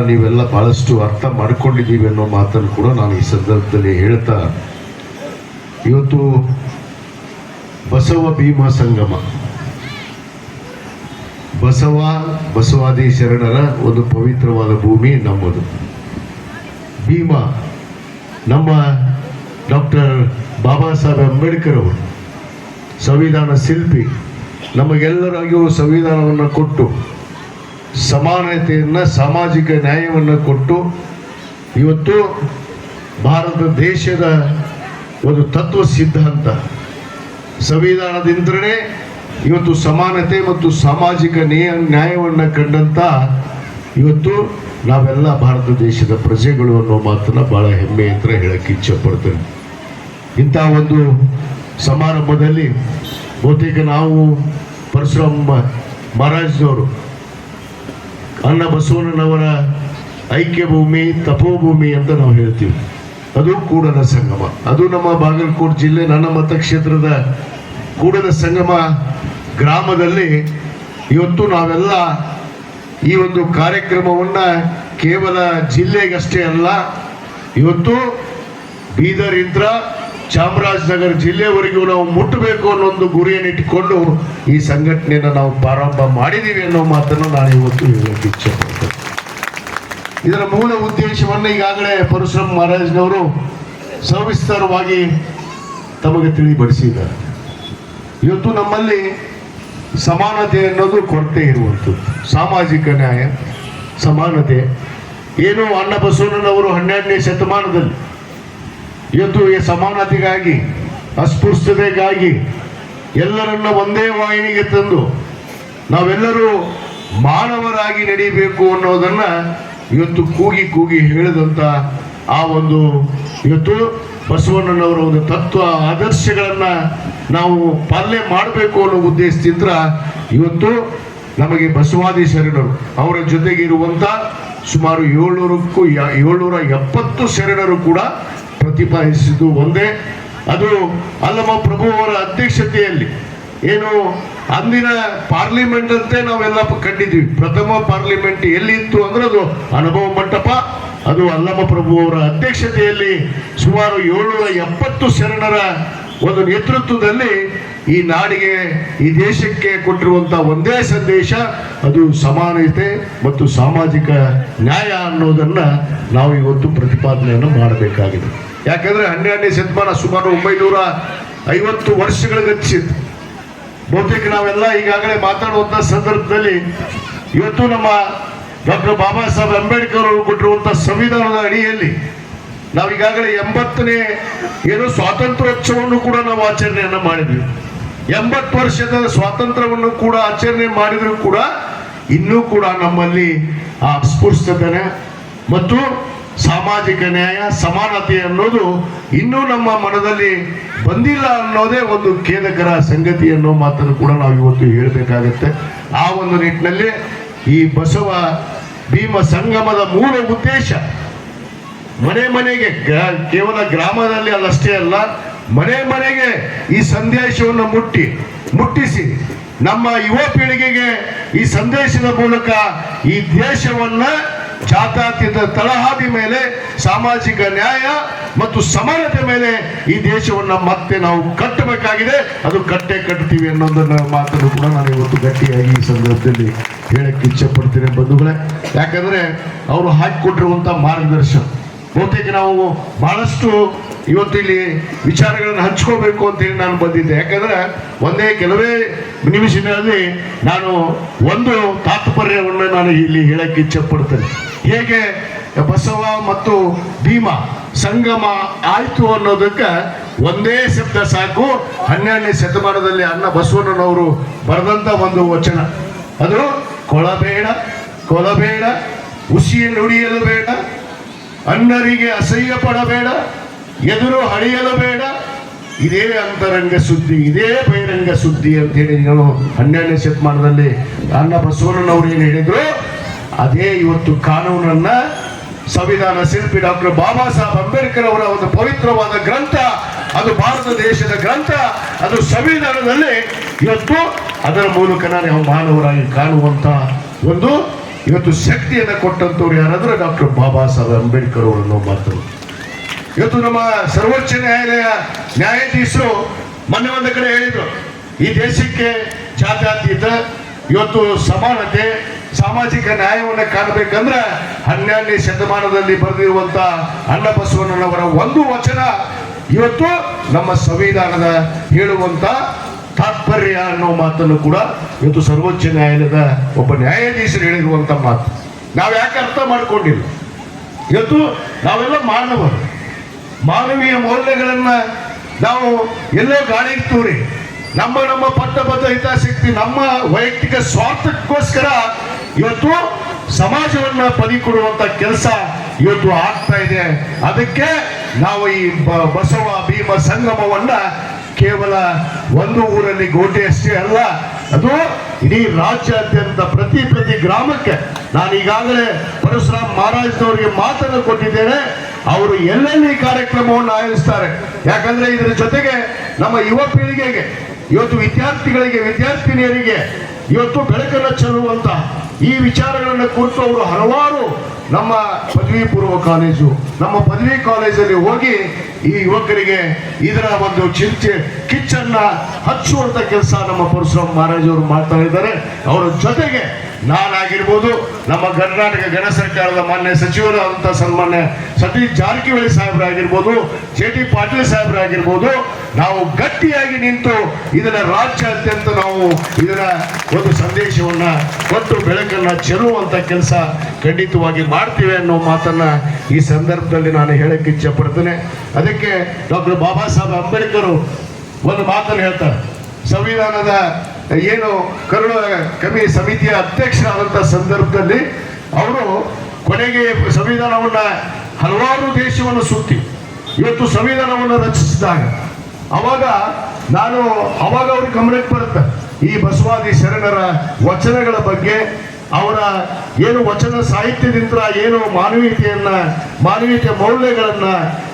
ನೀವೆಲ್ಲ ಭಾಳಷ್ಟು ಅರ್ಥ ಮಾಡ್ಕೊಂಡಿದ್ದೀವಿ ಅನ್ನೋ ಮಾತನ್ನು ಕೂಡ ನಾನು ಈ ಸಂದರ್ಭದಲ್ಲಿ ಹೇಳ್ತಾ, ಇವತ್ತು ಬಸವ ಭೀಮ ಸಂಗಮ, ಬಸವಾದಿ ಶರಣರ ಒಂದು ಪವಿತ್ರವಾದ ಭೂಮಿ ನಮ್ಮದು. ಭೀಮ ನಮ್ಮ ಡಾಕ್ಟರ್ ಬಾಬಾ ಸಾಹೇಬ್ ಅಂಬೇಡ್ಕರ್ ಅವರು, ಸಂವಿಧಾನ ಶಿಲ್ಪಿ, ನಮಗೆಲ್ಲರಿಗೂ ಸಂವಿಧಾನವನ್ನು ಕೊಟ್ಟು ಸಮಾನತೆಯನ್ನು, ಸಾಮಾಜಿಕ ನ್ಯಾಯವನ್ನು ಕೊಟ್ಟು ಇವತ್ತು ಭಾರತ ದೇಶದ ಒಂದು ತತ್ವ ಸಿದ್ಧಾಂತ ಸಂವಿಧಾನದಿಂದಲೇ ಇವತ್ತು ಸಮಾನತೆ ಮತ್ತು ಸಾಮಾಜಿಕ ನ್ಯಾಯವನ್ನು ಕಂಡಂತ ಇವತ್ತು ನಾವೆಲ್ಲ ಭಾರತ ದೇಶದ ಪ್ರಜೆಗಳು ಅನ್ನೋ ಮಾತನ್ನ ಬಹಳ ಹೆಮ್ಮೆಯಿಂದ ಹೇಳಕ್ಕೆ ಇಚ್ಛೆ ಪಡ್ತೇನೆ. ಇಂಥ ಒಂದು ಸಮಾರಂಭದಲ್ಲಿ ಬಹುತೇಕ ನಾವು ಪರಶುರಾಮ್ ಮಹಾರಾಜ್ನವರು, ಅಣ್ಣ ಬಸವಣ್ಣನವರ ಐಕ್ಯ ಭೂಮಿ, ತಪೋಭೂಮಿ ಅಂತ ನಾವು ಹೇಳ್ತೀವಿ. ಅದು ಕೂಡಲ ಸಂಗಮ, ಅದು ನಮ್ಮ ಬಾಗಲಕೋಟೆ ಜಿಲ್ಲೆ, ನನ್ನ ಮತಕ್ಷೇತ್ರದ ಕೂಡಲ ಸಂಗಮ ಗ್ರಾಮದಲ್ಲಿ ಇವತ್ತು ನಾವೆಲ್ಲ ಈ ಒಂದು ಕಾರ್ಯಕ್ರಮವನ್ನು ಕೇವಲ ಜಿಲ್ಲೆಗಷ್ಟೇ ಅಲ್ಲ, ಇವತ್ತು ಬೀದರಿಂದ ಚಾಮರಾಜನಗರ ಜಿಲ್ಲೆವರೆಗೂ ನಾವು ಮುಟ್ಟಬೇಕು ಅನ್ನೋ ಒಂದು ಗುರಿಯನ್ನು ಇಟ್ಟುಕೊಂಡು ಈ ಸಂಘಟನೆಯನ್ನು ನಾವು ಪ್ರಾರಂಭ ಮಾಡಿದ್ದೀವಿ ಅನ್ನೋ ಮಾತನ್ನು ನಾನು ಇವತ್ತು ಹೇಳಕ್ಕೆ ಇಚ್ಛೆ ಪಡ್ತೇನೆ. ಇದರ ಮೂಲ ಉದ್ದೇಶವನ್ನು ಈಗಾಗಲೇ ಪರಶುರಾಮ್ ಮಹಾರಾಜ್ನವರು ಸವಿಸ್ತಾರವಾಗಿ ತಮಗೆ ತಿಳಿಪಡಿಸಿದ್ದಾರೆ. ಇವತ್ತು ನಮ್ಮಲ್ಲಿ ಸಮಾನತೆ ಅನ್ನೋದು ಕೊರತೆ ಇರುವಂಥದ್ದು, ಸಾಮಾಜಿಕ ನ್ಯಾಯ, ಸಮಾನತೆ ಏನು ಅಣ್ಣ ಬಸವಣ್ಣನವರು 12ನೇ ಶತಮಾನದಲ್ಲಿ ಇವತ್ತು ಈ ಸಮಾನತೆಗಾಗಿ, ಅಸ್ಪೃಶ್ಯತೆಗಾಗಿ ಎಲ್ಲರನ್ನ ಒಂದೇ ವಾಹಿನಿಗೆ ತಂದು ನಾವೆಲ್ಲರೂ ಮಾನವರಾಗಿ ನಡೀಬೇಕು ಅನ್ನೋದನ್ನ ಇವತ್ತು ಕೂಗಿ ಹೇಳಿದಂಥ ಆ ಒಂದು ಇವತ್ತು ಬಸವಣ್ಣನವರ ಒಂದು ತತ್ವ ಆದರ್ಶಗಳನ್ನು ನಾವು ಪಾಲನೆ ಮಾಡಬೇಕು ಅನ್ನೋ ಉದ್ದೇಶದಿಂದ ಇವತ್ತು ನಮಗೆ ಬಸವಾದಿ ಶರಣರು ಅವರ ಜೊತೆಗೆ ಇರುವಂಥ ಸುಮಾರು 770 ಶರಣರು ಕೂಡ ಪ್ರತಿಪಾದಿಸಿದ್ದು ಒಂದೇ. ಅದು ಅಲ್ಲಮ ಪ್ರಭು ಅವರ ಅಧ್ಯಕ್ಷತೆಯಲ್ಲಿ ಏನು ಅಂದಿನ ಪಾರ್ಲಿಮೆಂಟ್ ಅಂತೆ ನಾವೆಲ್ಲ ಕಂಡಿದ್ವಿ. ಪ್ರಥಮ ಪಾರ್ಲಿಮೆಂಟ್ ಎಲ್ಲಿತ್ತು ಅಂದ್ರೆ ಅದು ಅನುಭವ ಮಂಟಪ, ಅದು ಅಲ್ಲಮ ಪ್ರಭು ಅವರ ಅಧ್ಯಕ್ಷತೆಯಲ್ಲಿ ಸುಮಾರು 770 ಶರಣರ ಒಂದು ನೇತೃತ್ವದಲ್ಲಿ ಈ ನಾಡಿಗೆ, ಈ ದೇಶಕ್ಕೆ ಕೊಟ್ಟಿರುವಂಥ ಒಂದೇ ಸಂದೇಶ, ಅದು ಸಮಾನತೆ ಮತ್ತು ಸಾಮಾಜಿಕ ನ್ಯಾಯ ಅನ್ನೋದನ್ನು ನಾವು ಇವತ್ತು ಪ್ರತಿಪಾದನೆಯನ್ನು ಮಾಡಬೇಕಾಗಿದೆ. ಯಾಕಂದರೆ 12ನೇ ಶತಮಾನ ಸುಮಾರು 950 ವರ್ಷಗಳ ಗತಿಸಿತ್ತು. ಬಹುತೇಕ ನಾವೆಲ್ಲ ಈಗಾಗಲೇ ಮಾತಾಡುವಂಥ ಸಂದರ್ಭದಲ್ಲಿ ಇವತ್ತು ನಮ್ಮ ಡಾಕ್ಟರ್ ಬಾಬಾ ಸಾಹೇಬ್ ಅಂಬೇಡ್ಕರ್ ಅವರು ಕೊಟ್ಟಿರುವಂಥ ಸಂವಿಧಾನದ ಅಡಿಯಲ್ಲಿ ನಾವು ಈಗಾಗಲೇ 80ನೇ ಏನು ಸ್ವಾತಂತ್ರ್ಯೋತ್ಸವವನ್ನು ಕೂಡ ನಾವು ಆಚರಣೆಯನ್ನು ಮಾಡಿದ್ವಿ. 80 ವರ್ಷದ ಸ್ವಾತಂತ್ರ್ಯವನ್ನು ಕೂಡ ಆಚರಣೆ ಮಾಡಿದರೂ ಕೂಡ ಇನ್ನೂ ಕೂಡ ನಮ್ಮಲ್ಲಿ ಆ ಅಸ್ಪೃಶ್ಯತೆ ಮತ್ತು ಸಾಮಾಜಿಕ ನ್ಯಾಯ ಸಮಾನತೆ ಅನ್ನೋದು ಇನ್ನೂ ನಮ್ಮ ಮನದಲ್ಲಿ ಬಂದಿಲ್ಲ ಅನ್ನೋದೇ ಒಂದು ಖೇದಕರ ಸಂಗತಿ ಅನ್ನೋ ಮಾತನ್ನು ಕೂಡ ನಾವು ಇವತ್ತು ಹೇಳಬೇಕಾಗತ್ತೆ. ಆ ಒಂದು ನಿಟ್ಟಿನಲ್ಲಿ ಈ ಬಸವ ಭೀಮ ಸಂಗಮದ ಮೂಲ ಉದ್ದೇಶ ಮನೆ ಮನೆಗೆ ಕೇವಲ ಗ್ರಾಮದಲ್ಲಿ ಅಲ್ಲಷ್ಟೇ ಅಲ್ಲ, ಮನೆ ಮನೆಗೆ ಈ ಸಂದೇಶವನ್ನು ಮುಟ್ಟಿಸಿ ನಮ್ಮ ಯುವ ಪೀಳಿಗೆಗೆ ಈ ಸಂದೇಶದ ಮೂಲಕ ಈ ದೇಶವನ್ನ ಜಾತ್ಯತೀತ ತಳಹದಿ ಮೇಲೆ ಸಾಮಾಜಿಕ ನ್ಯಾಯ ಮತ್ತು ಸಮಾನತೆ ಮೇಲೆ ಈ ದೇಶವನ್ನ ಮತ್ತೆ ನಾವು ಕಟ್ಟಬೇಕಾಗಿದೆ. ಅದು ಕಟ್ತೀವಿ ಅನ್ನೋದನ್ನ ಮಾತನ್ನು ಕೂಡ ನಾನು ಇವತ್ತು ಗಟ್ಟಿಯಾಗಿ ಈ ಸಂದರ್ಭದಲ್ಲಿ ಹೇಳಕ್ಕೆ ಇಚ್ಛೆ ಪಡ್ತೇನೆ ಬಂಧುಗಳೇ. ಯಾಕಂದ್ರೆ ಅವರು ಹಾಕಿಕೊಟ್ಟಿರುವಂತ ಮಾರ್ಗದರ್ಶನ ಬಹುತೇಕ ನಾವು ಬಹಳಷ್ಟು ಇವತ್ತು ಇಲ್ಲಿ ವಿಚಾರಗಳನ್ನು ಹಂಚ್ಕೋಬೇಕು ಅಂತೇಳಿ ನಾನು ಬಂದಿದ್ದೆ. ಯಾಕಂದ್ರೆ ಕೆಲವೇ ನಿಮಿಷಗಳಲ್ಲಿ ನಾನು ಒಂದು ತಾತ್ಪರ್ಯವನ್ನು ನಾನು ಇಲ್ಲಿ ಹೇಳಕ್ಕೆ ಇಚ್ಛೆ ಪಡ್ತೇನೆ. ಹೇಗೆ ಬಸವ ಮತ್ತು ಭೀಮ ಸಂಗಮ ಆಯ್ತು ಅನ್ನೋದಕ್ಕೆ ಒಂದೇ ಶಬ್ದ ಸಾಕು. 12ನೇ ಶತಮಾನದಲ್ಲಿ ಅಣ್ಣ ಬಸವಣ್ಣನವರು ಬರೆದಂತ ಒಂದು ವಚನ, ಅದು ಕೊಲಬೇಡ ಹುಸಿಯ ನುಡಿಯಲು ಬೇಡ, ಅಣ್ಣರಿಗೆ ಅಸಹ್ಯ ಪಡಬೇಡ, ಎದುರು ಹಳಿಯಲು ಬೇಡ, ಇದೇ ಅಂತರಂಗ ಸುದ್ದಿ, ಇದೇ ಬಹಿರಂಗ ಸುದ್ದಿ ಅಂತ ಹೇಳಿ ನಾನು 12ನೇ ಶತಮಾನದಲ್ಲಿ ಅಣ್ಣ ಬಸವಣ್ಣನವರು ಏನು ಹೇಳಿದ್ರು ಅದೇ ಇವತ್ತು ಕಾನೂನನ್ನ ಸಂವಿಧಾನ ಶಿಲ್ಪಿ ಡಾಕ್ಟರ್ ಬಾಬಾ ಸಾಹೇಬ್ ಅಂಬೇಡ್ಕರ್ ಅವರ ಒಂದು ಪವಿತ್ರವಾದ ಗ್ರಂಥ, ಅದು ಭಾರತ ದೇಶದ ಗ್ರಂಥ, ಅದು ಸಂವಿಧಾನದಲ್ಲಿ ಇವತ್ತು ಅದರ ಮೂಲಕ ನಾವು ಮಾನವರಾಗಿ ಕಾಣುವಂತ ಒಂದು ಇವತ್ತು ಶಕ್ತಿಯನ್ನು ಕೊಟ್ಟಂತವ್ರು ಯಾರಾದ್ರೆ ಡಾಕ್ಟರ್ ಬಾಬಾ ಸಾಹೇಬ್ ಅಂಬೇಡ್ಕರ್ ಅವರನ್ನು ಮಾತರು. ಇವತ್ತು ನಮ್ಮ ಸರ್ವೋಚ್ಚ ನ್ಯಾಯಾಲಯ ನ್ಯಾಯಾಧೀಶರು ಮೊನ್ನೆ ಒಂದು ಕಡೆ ಹೇಳಿದ್ರು, ಈ ದೇಶಕ್ಕೆ ಜಾತ್ಯತೀತ ಇವತ್ತು ಸಮಾನತೆ ಸಾಮಾಜಿಕ ನ್ಯಾಯವನ್ನು ಕಾಣಬೇಕಂದ್ರೆ 12ನೇ ಶತಮಾನದಲ್ಲಿ ಬರೆದಿರುವಂತ ಅಣ್ಣ ಬಸವಣ್ಣನವರ ಒಂದು ವಚನ ಇವತ್ತು ನಮ್ಮ ಸಂವಿಧಾನದ ಹೇಳುವಂತ ತಾತ್ಪರ್ಯ ಅನ್ನೋ ಮಾತನ್ನು ಕೂಡ ಇವತ್ತು ಸರ್ವೋಚ್ಚ ನ್ಯಾಯಾಲಯದ ಒಬ್ಬ ನ್ಯಾಯಾಧೀಶರು ಹೇಳಿರುವಂತ ಮಾತು ನಾವು ಯಾಕೆ ಅರ್ಥ ಮಾಡ್ಕೊಂಡಿಲ್ಲ. ಇವತ್ತು ನಾವೆಲ್ಲ ಮಾನವೀಯ ಮೌಲ್ಯಗಳನ್ನ ನಾವು ಎಲ್ಲೋ ಗಾಳಿಗೆ ತೂರಿ ನಮ್ಮ ಪಟ್ಟಬದ್ಧ ಹಿತಾಸಕ್ತಿ ನಮ್ಮ ವೈಯಕ್ತಿಕ ಸ್ವಾರ್ಥಕ್ಕೋಸ್ಕರ ಇವತ್ತು ಸಮಾಜವನ್ನ ಕೊಡುವಂತ ಕೆಲಸ ಇವತ್ತು ಆಗ್ತಾ ಇದೆ. ಅದಕ್ಕೆ ನಾವು ಈ ಬಸವ ಭೀಮ ಸಂಗಮವನ್ನ ಕೇವಲ ಒಂದು ಊರಲ್ಲಿ ಗೋಟೆ ಅಷ್ಟೇ ಅಲ್ಲ, ಅದು ಇಡೀ ರಾಜ್ಯಾದ್ಯಂತ ಪ್ರತಿ ಗ್ರಾಮಕ್ಕೆ ನಾನು ಈಗಾಗಲೇ ಪರಶುರಾಮ್ ಮಹಾರಾಜನವರಿಗೆ ಮಾತನ್ನು ಕೊಟ್ಟಿದ್ದೇನೆ. ಅವರು ಎಲ್ಲೆಲ್ಲಿ ಕಾರ್ಯಕ್ರಮವನ್ನು ಆಯೋಜಿಸ್ತಾರೆ. ಯಾಕಂದ್ರೆ ಇದರ ಜೊತೆಗೆ ನಮ್ಮ ಯುವ ಪೀಳಿಗೆಗೆ ಇವತ್ತು ವಿದ್ಯಾರ್ಥಿನಿಯರಿಗೆ ಇವತ್ತು ಬೆಳಕನ್ನು ಚೆಲ್ಲುವಂತ ಈ ವಿಚಾರಗಳನ್ನು ಕುರಿತು ಅವರು ಹಲವಾರು ನಮ್ಮ ಪದವಿ ಪೂರ್ವ ಕಾಲೇಜು ನಮ್ಮ ಪದವಿ ಕಾಲೇಜಲ್ಲಿ ಹೋಗಿ ಈ ಯುವಕರಿಗೆ ಇದರ ಒಂದು ಕಿಚ್ಚನ್ನ ಹಚ್ಚುವಂತ ಕೆಲಸ ನಮ್ಮ ಪರಶುರಾಮ್ ಮಹಾರಾಜ್ ಅವರು ಮಾಡ್ತಾ ಇದ್ದಾರೆ. ಅವರ ಜೊತೆಗೆ ನಾನಾಗಿರ್ಬೋದು, ನಮ್ಮ ಕರ್ನಾಟಕ ಗಣ ಸರ್ಕಾರದ ಮಾನ್ಯ ಸಚಿವರಾದಂಥ ಸನ್ಮಾನ್ಯ ಸತೀಶ್ ಜಾರಕಿಹೊಳಿ ಸಾಹೇಬರಾಗಿರ್ಬೋದು, JT ಪಾಟೀಲ್ ಸಾಹೇಬರಾಗಿರ್ಬೋದು, ನಾವು ಗಟ್ಟಿಯಾಗಿ ನಿಂತು ಇದರ ರಾಜ್ಯಾದ್ಯಂತ ನಾವು ಇದರ ಒಂದು ಸಂದೇಶವನ್ನ ಕೊಟ್ಟು ಬೆಳಕನ್ನ ಚೆಲ್ಲುವಂತ ಕೆಲಸ ಖಂಡಿತವಾಗಿ ಮಾಡ್ತೀವಿ ಅನ್ನೋ ಮಾತನ್ನ ಈ ಸಂದರ್ಭದಲ್ಲಿ ನಾನು ಹೇಳಕ್ಕೆ ಇಚ್ಛೆ ಪಡ್ತೇನೆ. ಅದಕ್ಕೆ ಡಾಕ್ಟರ್ ಬಾಬಾ ಸಾಹೇಬ್ ಅಂಬೇಡ್ಕರ್ ಒಂದು ಮಾತನ್ನು ಹೇಳ್ತಾರೆ. ಸಂವಿಧಾನದ ಏನು ಕರಡು ಸಮಿತಿಯ ಅಧ್ಯಕ್ಷರಾದಂಥ ಸಂದರ್ಭದಲ್ಲಿ ಅವರು ಕೊನೆಗೆ ಸಂವಿಧಾನವನ್ನ ಹಲವಾರು ದೇಶವನ್ನು ಸುತ್ತಿ ಇವತ್ತು ಸಂವಿಧಾನವನ್ನು ರಚಿಸಿದಾಗ ಅವಾಗ ಅವ್ರ ಗಮನಕ್ಕೆ ಬರುತ್ತೆ ಈ ಬಸವಾದಿ ಶರಣರ ವಚನಗಳ ಬಗ್ಗೆ, ಅವರ ಏನು ವಚನ ಸಾಹಿತ್ಯದಿಂದ ಏನು ಮಾನವೀಯತೆ ಮೌಲ್ಯಗಳನ್ನ,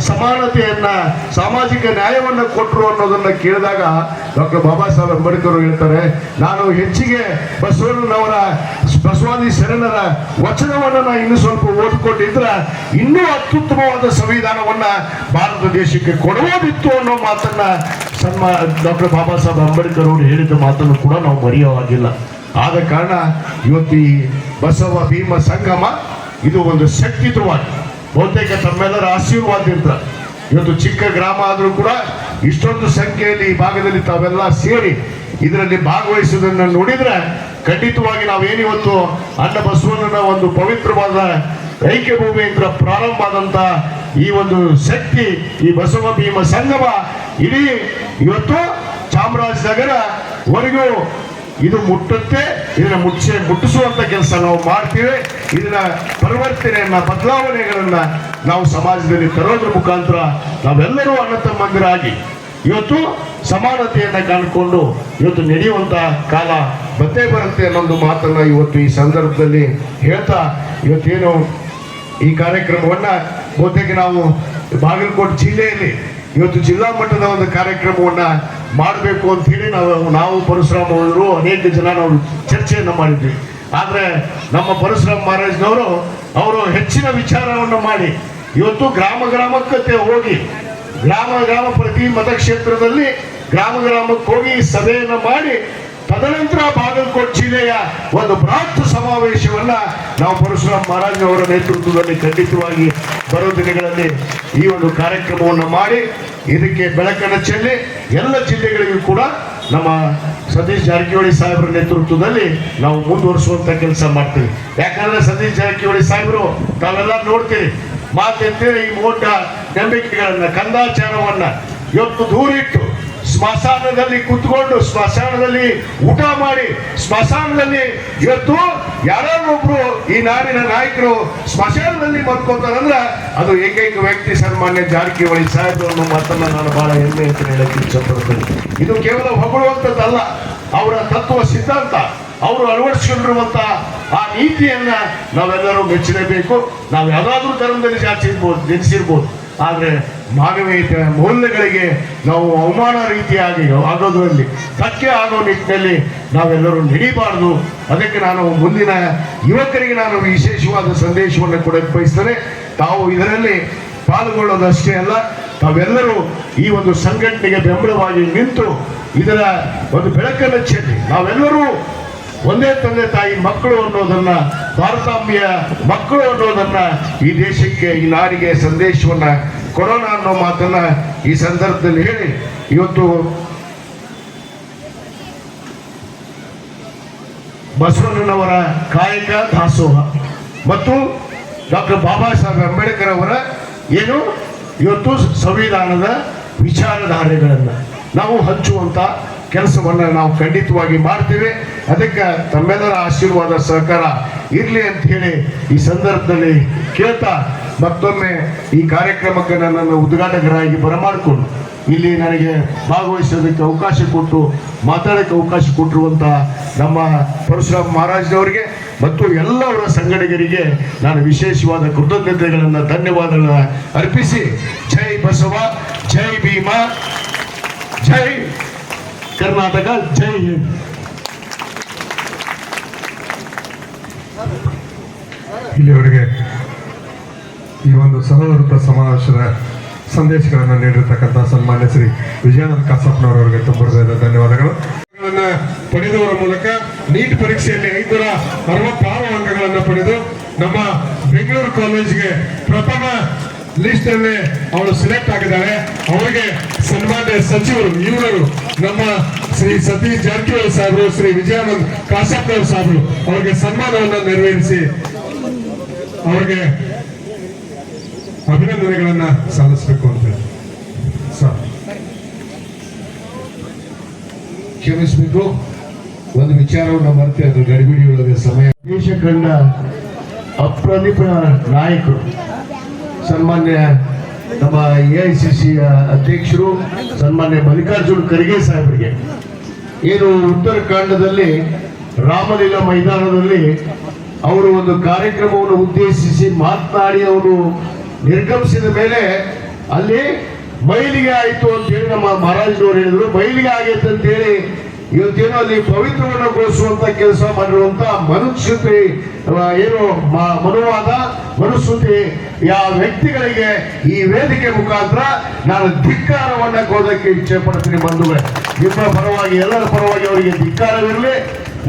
ಸಮಾನತೆಯನ್ನ, ಸಾಮಾಜಿಕ ನ್ಯಾಯವನ್ನ ಕೊಟ್ಟರು ಅನ್ನೋದನ್ನ ಕೇಳಿದಾಗ ಡಾಕ್ಟರ್ ಬಾಬಾ ಸಾಹೇಬ್ ಅಂಬೇಡ್ಕರ್ ಹೇಳ್ತಾರೆ, ನಾನು ಹೆಚ್ಚಿಗೆ ಬಸವಾದಿ ಶರಣರ ವಚನವನ್ನ ನಾನು ಇನ್ನೂ ಸ್ವಲ್ಪ ಓದ್ಕೊಂಡಿದ್ರೆ ಇನ್ನೂ ಅತ್ಯುತ್ತಮವಾದ ಸಂವಿಧಾನವನ್ನ ಭಾರತ ದೇಶಕ್ಕೆ ಕೊಡುವುದಿತ್ತು ಅನ್ನೋ ಮಾತನ್ನ ಡಾಕ್ಟರ್ ಬಾಬಾ ಸಾಹೇಬ್ ಅಂಬೇಡ್ಕರ್ ಅವರು ಹೇಳಿದ ಮಾತನ್ನು ಕೂಡ ನಾವು ಮರೆಯುವಾಗಿಲ್ಲ. ಆದ ಕಾರಣ ಇವತ್ತು ಈ ಬಸವ ಭೀಮ ಸಂಗಮ ಇದು ಒಂದು ಶಕ್ತಿಯುತವಾಗಿ ಬಹುತೇಕ ತಮ್ಮೆಲ್ಲರ ಆಶೀರ್ವಾದದಿಂದ ಇವತ್ತು ಚಿಕ್ಕ ಗ್ರಾಮ ಆದರೂ ಕೂಡ ಇಷ್ಟೊಂದು ಸಂಖ್ಯೆಯಲ್ಲಿ ಈ ಭಾಗದಲ್ಲಿ ತಾವೆಲ್ಲ ಸೇರಿ ಇದರಲ್ಲಿ ಭಾಗವಹಿಸುವುದನ್ನು ನೋಡಿದ್ರೆ ಖಂಡಿತವಾಗಿ ನಾವೇನಿವತ್ತು ಅಣ್ಣ ಬಸವಣ್ಣನ ಒಂದು ಪವಿತ್ರವಾದ ಐಕ್ಯ ಭೂಮಿಯಿಂದ ಪ್ರಾರಂಭ ಆದಂತ ಈ ಒಂದು ಶಕ್ತಿ ಈ ಬಸವ ಭೀಮ ಸಂಗಮ ಇಡೀ ಇವತ್ತು ಚಾಮರಾಜನಗರವರೆಗೂ ಇದು ಮುಟ್ಟುತ್ತೆ. ಇದನ್ನ ಮುಟ್ಟಿಸುವಂತ ಕೆಲಸ ನಾವು ಮಾಡ್ತೀವಿ. ಇದನ್ನ ಪರಿವರ್ತನೆಯನ್ನ ಬದಲಾವಣೆಗಳನ್ನ ನಾವು ಸಮಾಜದಲ್ಲಿ ತರೋದ್ರ ಮುಖಾಂತರ ನಾವೆಲ್ಲರೂ ಅಣ್ಣ ತಮ್ಮಂದಿರಾಗಿ ಇವತ್ತು ಸಮಾನತೆಯನ್ನು ಕಾಣಿಕೊಂಡು ಇವತ್ತು ನಡೆಯುವಂತ ಕಾಲ ಬತ್ತೆ ಬರುತ್ತೆ ಅನ್ನೊಂದು ಮಾತನ್ನ ಇವತ್ತು ಈ ಸಂದರ್ಭದಲ್ಲಿ ಹೇಳ್ತಾ ಇವತ್ತೇನು ಈ ಕಾರ್ಯಕ್ರಮವನ್ನ ಬಹುತೇಕ ನಾವು ಬಾಗಲಕೋಟೆ ಜಿಲ್ಲೆಯಲ್ಲಿ ಇವತ್ತು ಜಿಲ್ಲಾ ಮಟ್ಟದ ಒಂದು ಕಾರ್ಯಕ್ರಮವನ್ನ ಮಾಡಬೇಕು ಅಂತ ಹೇಳಿ ನಾವು ಪರಶುರಾಮ್ ಅವರು ಅನೇಕ ಜನ ನಾವು ಚರ್ಚೆಯನ್ನು ಮಾಡಿದ್ವಿ. ಆದ್ರೆ ನಮ್ಮ ಪರಶುರಾಮ್ ಮಹಾರಾಜ್ನವರು ಅವರು ಹೆಚ್ಚಿನ ವಿಚಾರವನ್ನು ಮಾಡಿ ಇವತ್ತು ಗ್ರಾಮಕ್ಕೆ ಹೋಗಿ ಗ್ರಾಮ ಪ್ರತಿ ಮತಕ್ಷೇತ್ರದಲ್ಲಿ ಗ್ರಾಮಕ್ಕೆ ಹೋಗಿ ಸಭೆಯನ್ನು ಮಾಡಿ ತದನಂತರ ಬಾಗಲಕೋಟೆ ಜಿಲ್ಲೆಯ ಒಂದು ಬೃಹತ್ ಸಮಾವೇಶವನ್ನ ನಾವು ಪರಶುರಾಮ್ ಮಹಾರಾಜ್ ಅವರ ನೇತೃತ್ವದಲ್ಲಿ ಖಂಡಿತವಾಗಿ ಬರೋ ದಿನಗಳಲ್ಲಿ ಈ ಒಂದು ಕಾರ್ಯಕ್ರಮವನ್ನು ಮಾಡಿ ಇದಕ್ಕೆ ಬೆಳಕನ್ನು ಚೆಲ್ಲಿ ಎಲ್ಲ ಜಿಲ್ಲೆಗಳಿಗೂ ಕೂಡ ನಮ್ಮ ಸತೀಶ್ ಜಾರಕಿಹೊಳಿ ಸಾಹೇಬರ ನೇತೃತ್ವದಲ್ಲಿ ನಾವು ಮುಂದುವರಿಸುವಂತ ಕೆಲಸ ಮಾಡ್ತೀವಿ. ಯಾಕಂದ್ರೆ ಸತೀಶ್ ಜಾರಕಿಹೊಳಿ ಸಾಹೇಬರು ತಾವೆಲ್ಲ ನೋಡ್ತೀರಿ ಮಾತೆಂತೇಳಿ ಈ ಮೋಟ ನಂಬಿಕೆಗಳನ್ನ ಕಂದಾಚಾರವನ್ನ ಇವತ್ತು ದೂರಿಟ್ಟು ಸ್ಮಶಾನದಲ್ಲಿ ಕುತ್ಕೊಂಡು ಸ್ಮಶಾನದಲ್ಲಿ ಊಟ ಮಾಡಿ ಸ್ಮಶಾನದಲ್ಲಿ ಇವತ್ತು ಯಾರೊಬ್ರು ಈ ನಾಡಿನ ನಾಯಕರು ಸ್ಮಶಾನದಲ್ಲಿ ಮಲ್ಕೋತಾರಂದ್ರ ಅದು ಏಕೈಕ ವ್ಯಕ್ತಿ ಸನ್ಮಾನ್ಯ ಜಾರಕಿಹೊಳಿ ಸಾಹೇಬ್ ಅನ್ನೋ ಮಾತನ್ನ ನಾನು ಬಹಳ ಹೆಮ್ಮೆ ಅಂತ ಹೇಳಕ್ಕೆ ಇಷ್ಟಪಡ್ತೇನೆ. ಇದು ಕೇವಲ ಹೊಗಳುವಂಥದ್ದಲ್ಲ, ಅವರ ತತ್ವ ಸಿದ್ಧಾಂತ ಅವರು ಅಳವಡಿಸಿಕೊಂಡಿರುವಂತ ಆ ನೀತಿಯನ್ನ ನಾವೆಲ್ಲರೂ ಮೆಚ್ಚಲೇಬೇಕು. ನಾವು ಯಾವ್ದಾದ್ರೂ ಧರ್ಮದಲ್ಲಿ ಜನಿಸಿರ್ಬೋದು, ಆದ್ರೆ ಮಾನವೀಯತೆ ಮೌಲ್ಯಗಳಿಗೆ ನಾವು ಅವಮಾನ ರೀತಿಯಾಗಿ ಆಗೋದ್ರಲ್ಲಿ ಧಕ್ಕೆ ಆಗೋ ನಿಟ್ಟಿನಲ್ಲಿ ನಾವೆಲ್ಲರೂ ನಡೀಬಾರ್ದು. ಅದಕ್ಕೆ ನಾನು ಮುಂದಿನ ಯುವಕರಿಗೆ ನಾನು ವಿಶೇಷವಾದ ಸಂದೇಶವನ್ನು ಕೊಡಕ್ಕೆ ಬಯಸ್ತೇನೆ. ತಾವು ಇದರಲ್ಲಿ ಪಾಲ್ಗೊಳ್ಳೋದಷ್ಟೇ ಅಲ್ಲ, ತಾವೆಲ್ಲರೂ ಈ ಒಂದು ಸಂಘಟನೆಗೆ ಬೆಂಬಲವಾಗಿ ನಿಂತು ಇದರ ಒಂದು ಬೆಳಕನ್ನು ಚೆಲ್ಲಿ ನಾವೆಲ್ಲರೂ ಒಂದೇ ತಂದೆ ತಾಯಿ ಮಕ್ಕಳು ಅನ್ನೋದನ್ನ, ಭಾರತಾಂಬೆಯ ಮಕ್ಕಳು ಅನ್ನೋದನ್ನ ಈ ದೇಶಕ್ಕೆ ಈ ನಾಡಿಗೆ ಸಂದೇಶವನ್ನ ಕೊಡೋಣ ಅನ್ನೋ ಮಾತನ್ನ ಈ ಸಂದರ್ಭದಲ್ಲಿ ಹೇಳಿ ಇವತ್ತು ಬಸವಣ್ಣನವರ ಕಾಯಕ ದಾಸೋಹ ಮತ್ತು ಡಾಕ್ಟರ್ ಬಾಬಾ ಸಾಹೇಬ್ ಅಂಬೇಡ್ಕರ್ ಅವರ ಏನು ಇವತ್ತು ಸಂವಿಧಾನದ ವಿಚಾರಧಾರೆಗಳನ್ನ ನಾವು ಹಂಚುವಂತ ಕೆಲಸವನ್ನ ನಾವು ಖಂಡಿತವಾಗಿ ಮಾಡ್ತೇವೆ. ಅದಕ್ಕೆ ತಮ್ಮೆಲ್ಲರ ಆಶೀರ್ವಾದ ಸಹಕಾರ ಇರಲಿ ಅಂತ ಹೇಳಿ ಈ ಸಂದರ್ಭದಲ್ಲಿ ಕೇಳ್ತಾ ಮತ್ತೊಮ್ಮೆ ಈ ಕಾರ್ಯಕ್ರಮಕ್ಕೆ ನನ್ನನ್ನು ಉದ್ಘಾಟಕರಾಗಿ ಬರಮಾಡಿಕೊಂಡು ಇಲ್ಲಿ ನನಗೆ ಭಾಗವಹಿಸೋದಕ್ಕೆ ಅವಕಾಶ ಕೊಟ್ಟು ಮಾತಾಡೋಕ್ಕೆ ಅವಕಾಶ ಕೊಟ್ಟಿರುವಂಥ ನಮ್ಮ ಪರಶುರಾಮ್ ಮಹಾರಾಜ್ನವರಿಗೆ ಮತ್ತು ಎಲ್ಲವರ ಸಂಘಟಕರಿಗೆ ನಾನು ವಿಶೇಷವಾದ ಕೃತಜ್ಞತೆಗಳನ್ನು ಧನ್ಯವಾದಗಳನ್ನು ಅರ್ಪಿಸಿ ಜೈ ಬಸವ, ಜೈ ಭೀಮ, ಜೈ ಕರ್ನಾಟಕ, ಜೈ ಹಿಂದ್. ಇಲ್ಲಿವರೆಗೆ ಈ ಒಂದು ಸಹೋದರತ್ವ ಸಮಾವೇಶದ ಸಂದೇಶಗಳನ್ನು ನೀಡಿರ್ತಕ್ಕಂಥ ಸನ್ಮಾನ್ಯ ಶ್ರೀ ವಿಜಯಾನಂದ ಕಾಸಪ್ಪನವರವರಿಗೆ ತುಂಬ ಹೃದಯದ ಧನ್ಯವಾದಗಳು. ಪಡೆದವರ ಮೂಲಕ ನೀಟ್ ಪರೀಕ್ಷೆಯಲ್ಲಿ 566 ಅಂಕಗಳನ್ನು ಪಡೆದು ನಮ್ಮ ಬೆಂಗಳೂರು ಕಾಲೇಜಿಗೆ ಪ್ರಥಮ ಲಿಸ್ಟ್ ಅಲ್ಲಿ ಅವಳು ಸೆಲೆಕ್ಟ್ ಆಗಿದ್ದಾರೆ. ಅವರಿಗೆ ಸನ್ಮಾನ್ಯ ಸಚಿವರು ಇವರು ನಮ್ಮ ಶ್ರೀ ಸತೀಶ್ ಜಾರಕಿಹೊಳಿ ಸಾಹೇಬರು, ಶ್ರೀ ವಿಜಯಾನಂದ ಕಾಸಪ್ಪನವರು ಸಾಹೇಬರು ಅವರಿಗೆ ಸನ್ಮಾನವನ್ನು ನೆರವೇರಿಸಿ ಅವರಿಗೆ ಅಭಿನಂದನೆಗಳನ್ನ ಸಲ್ಲಿಸಬೇಕು ಅಂತ ಸರ್. ಕ್ಷಮಿಸಬೇಕು, ಒಂದು ವಿಚಾರವನ್ನು ಮರೆತೆ ಅದು ಗಡಿಬಿಡಿಯೊಳಗೆ ಸಮಯ. ದೇಶ ಕಂಡ ಅಪ್ರದೀಪ ನಾಯಕರು ಸನ್ಮಾನ್ಯ ನಮ್ಮ AICC ಅಧ್ಯಕ್ಷರು ಸನ್ಮಾನ್ಯ ಮಲ್ಲಿಕಾರ್ಜುನ್ ಖರ್ಗೆ ಸಾಹೇಬರಿಗೆ ಏನು ಉತ್ತರಾಖಂಡದಲ್ಲಿ ರಾಮಲೀಲಾ ಮೈದಾನದಲ್ಲಿ ಅವರು ಒಂದು ಕಾರ್ಯಕ್ರಮವನ್ನು ಉದ್ದೇಶಿಸಿ ಮಾತನಾಡಿ ಅವರು ನಿರ್ಗಮಿಸಿದ ಮೇಲೆ ಅಲ್ಲಿ ಮೈಲಿಗೆ ಆಯಿತು ಅಂತ ಹೇಳಿ ನಮ್ಮ ಮಹಾರಾಜನವರು ಹೇಳಿದ್ರು. ಮೈಲಿಗೆ ಆಗೈತೆ ಅಂತ ಹೇಳಿ ಇವತ್ತೇನೋ ಅಲ್ಲಿ ಪವಿತ್ರವನ್ನು ಘೋಷಿಸುವಂತ ಕೆಲಸ ಮಾಡಿರುವಂತ ಮನುಸ್ಮೃತಿ ಏನು ಮನುವಾದ ಮನುಸ್ಮೃತಿ ಯಾವ ವ್ಯಕ್ತಿಗಳಿಗೆ ಈ ವೇದಿಕೆ ಮುಖಾಂತರ ನಾನು ಧಿಕ್ಕಾರವನ್ನ ಕೋದಕ್ಕೆ ಇಚ್ಛೆ ಪಡ್ತೀನಿ. ಬಂಧುಗಳೇ, ನಿಮ್ಮ ಪರವಾಗಿ ಎಲ್ಲರ ಪರವಾಗಿ ಅವರಿಗೆ ಧಿಕ್ಕಾರವಿರಲಿ.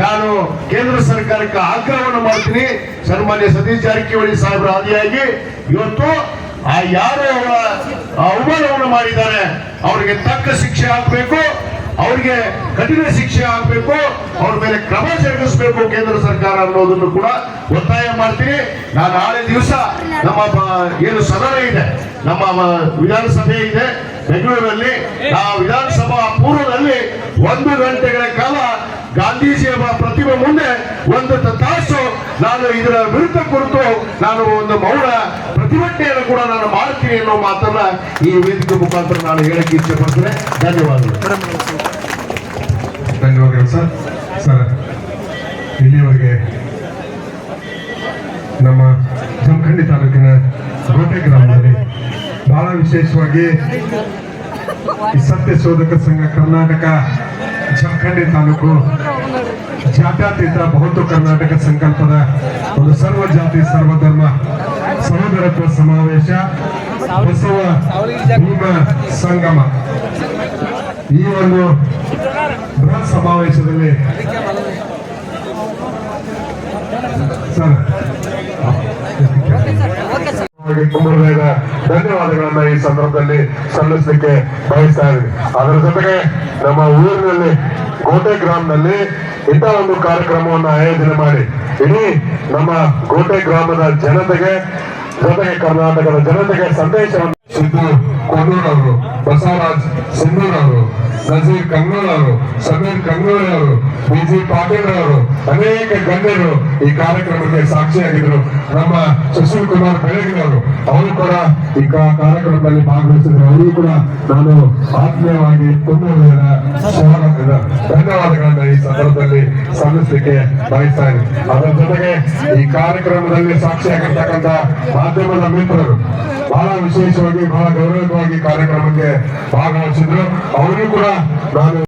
ನಾನು ಕೇಂದ್ರ ಸರ್ಕಾರಕ್ಕೆ ಆಗ್ರಹವನ್ನು ಮಾಡ್ತೀನಿ. ಸನ್ಮಾನ್ಯ ಸತೀಶ್ ಜಾರಕಿಹೊಳಿ ಸಾಹೇಬರ ಆದಿಯಾಗಿ ಇವತ್ತು ಯಾರು ಅವರ ಅವಮಾನವನ್ನು ಮಾಡಿದ್ದಾರೆ ಅವರಿಗೆ ತಕ್ಕ ಶಿಕ್ಷೆ ಆಗಬೇಕು, ಅವರಿಗೆ ಕಠಿಣ ಶಿಕ್ಷೆ ಆಗಬೇಕು, ಅವ್ರ ಮೇಲೆ ಕ್ರಮ ಜರುಗಿಸಬೇಕು ಕೇಂದ್ರ ಸರ್ಕಾರ ಅನ್ನೋದನ್ನು ಕೂಡ ಒತ್ತಾಯ ಮಾಡ್ತೀನಿ. ನಾನು ನಾಳೆ ದಿವಸ ನಮ್ಮ ಏನು ಸದನ ಇದೆ, ನಮ್ಮ ವಿಧಾನಸಭೆ ಇದೆ ಬೆಂಗಳೂರಲ್ಲಿ, ಆ ವಿಧಾನಸಭಾ ಪೂರ್ವದಲ್ಲಿ 1 ಗಂಟೆಗಳ ಕಾಲ ಗಾಂಧೀಜಿಯವರ ಪ್ರತಿಮೆ ಮುಂದೆ 1 ತಾಸು ನಾನು ಇದರ ವಿರುದ್ಧ ಕುರಿತು ನಾನು ಒಂದು ಮೌನ ಪ್ರತಿಭಟನೆಯನ್ನು ಕೂಡ ನಾನು ಮಾಡ್ತೀನಿ ಅನ್ನೋ ಮಾತನ್ನ ಈ ವೇದಿಕೆ ಮುಖಾಂತರ ನಾನು ಹೇಳಕ್ಕೆ ಇಚ್ಛೆ ಪಡ್ತೇನೆ. ಧನ್ಯವಾದಗಳು. ಧನ್ಯವಾದಗಳು ಸರ್. ಸರ್, ಇಲ್ಲಿಯವರೆಗೆ ನಮ್ಮ ಜಮಖಂಡಿ ತಾಲೂಕಿನ ಗೋಟೆ ಗ್ರಾಮದಲ್ಲಿ ಬಹಳ ವಿಶೇಷವಾಗಿ ಈ ಸತ್ಯ ಶೋಧಕ ಸಂಘ ಕರ್ನಾಟಕ ಜಮಖಂಡಿ ತಾಲೂಕು ಜಾತ್ಯತೀತ ಬಹುತ್ವ ಕರ್ನಾಟಕ ಸಂಕಲ್ಪದ ಒಂದು ಸರ್ವ ಜಾತಿ ಸರ್ವಧರ್ಮ ಸಹೋದರತ್ವ ಸಮಾವೇಶ ಬಸವ ಭೀಮ ಸಂಗಮ ಈ ಒಂದು ಬೃಹತ್ ಸಮಾವೇಶದಲ್ಲಿ ಸರ್ ತುಂಬ ಹೃದಯದ ಧನ್ಯವಾದಗಳನ್ನ ಈ ಸಂದರ್ಭದಲ್ಲಿ ಸಲ್ಲಿಸಲಿಕ್ಕೆ ಬಯಸ್ತಾ ಇದ್ದೀವಿ. ಅದರ ಜೊತೆಗೆ ನಮ್ಮ ಊರಿನಲ್ಲಿ ಗೋಟೆ ಗ್ರಾಮದಲ್ಲಿ ಇಂಥ ಒಂದು ಕಾರ್ಯಕ್ರಮವನ್ನು ಆಯೋಜನೆ ಮಾಡಿ ಇಡೀ ನಮ್ಮ ಗೋಟೆ ಗ್ರಾಮದ ಜನತೆಗೆ ಜೊತೆಗೆ ಕರ್ನಾಟಕದ ಜನತೆಗೆ ಸಂದೇಶವನ್ನು ಸಿದ್ದು ಕೋಡೂರ್ ಅವರು, ಬಸವರಾಜ್ ಸಿಂಧೂರ್ ಅವರು, ನಜೀರ್ ಕಂಗ್ನೂರ್ ಅವರು, ಸಮೀರ್ ಕಂಗ್ನೂರ್ ಅವರು, ಬಿಜಿ ಪಾಟೀಲ್ ಅವರು, ಅನೇಕ ಗಣ್ಯರು ಈ ಕಾರ್ಯಕ್ರಮಕ್ಕೆ ಸಾಕ್ಷಿಯಾಗಿದ್ರು. ನಮ್ಮ ಸುಶೀಲ್ ಕುಮಾರ್ ಬೆಳಗಿನವರು ಅವರು ಕೂಡ ಈ ಕಾರ್ಯಕ್ರಮದಲ್ಲಿ ಭಾಗವಹಿಸಿದ್ರು. ಅವರಿಗೂ ಕೂಡ ನಾನು ಆತ್ಮೀಯವಾಗಿ ತುಂಬ ಧನ್ಯವಾದಗಳನ್ನ ಈ ಸಂದರ್ಭದಲ್ಲಿ ಸಲ್ಲಿಸಲಿಕ್ಕೆ ಬಯಸ್ತಾ ಇದ್ದೀನಿ. ಅದರ ಜೊತೆಗೆ ಈ ಕಾರ್ಯಕ್ರಮದಲ್ಲಿ ಸಾಕ್ಷಿಯಾಗಿರ್ತಕ್ಕಂಥ ಮಾಧ್ಯಮದ ಮಿತ್ರರು ಬಹಳ ವಿಶೇಷವಾಗಿ ಬಹಳ ಗೌರವವಾಗಿ ಕಾರ್ಯಕ್ರಮಕ್ಕೆ ಭಾಗವಹಿಸಿದ್ರು. ಅವರಿಗೂ ಕೂಡ ನಾನು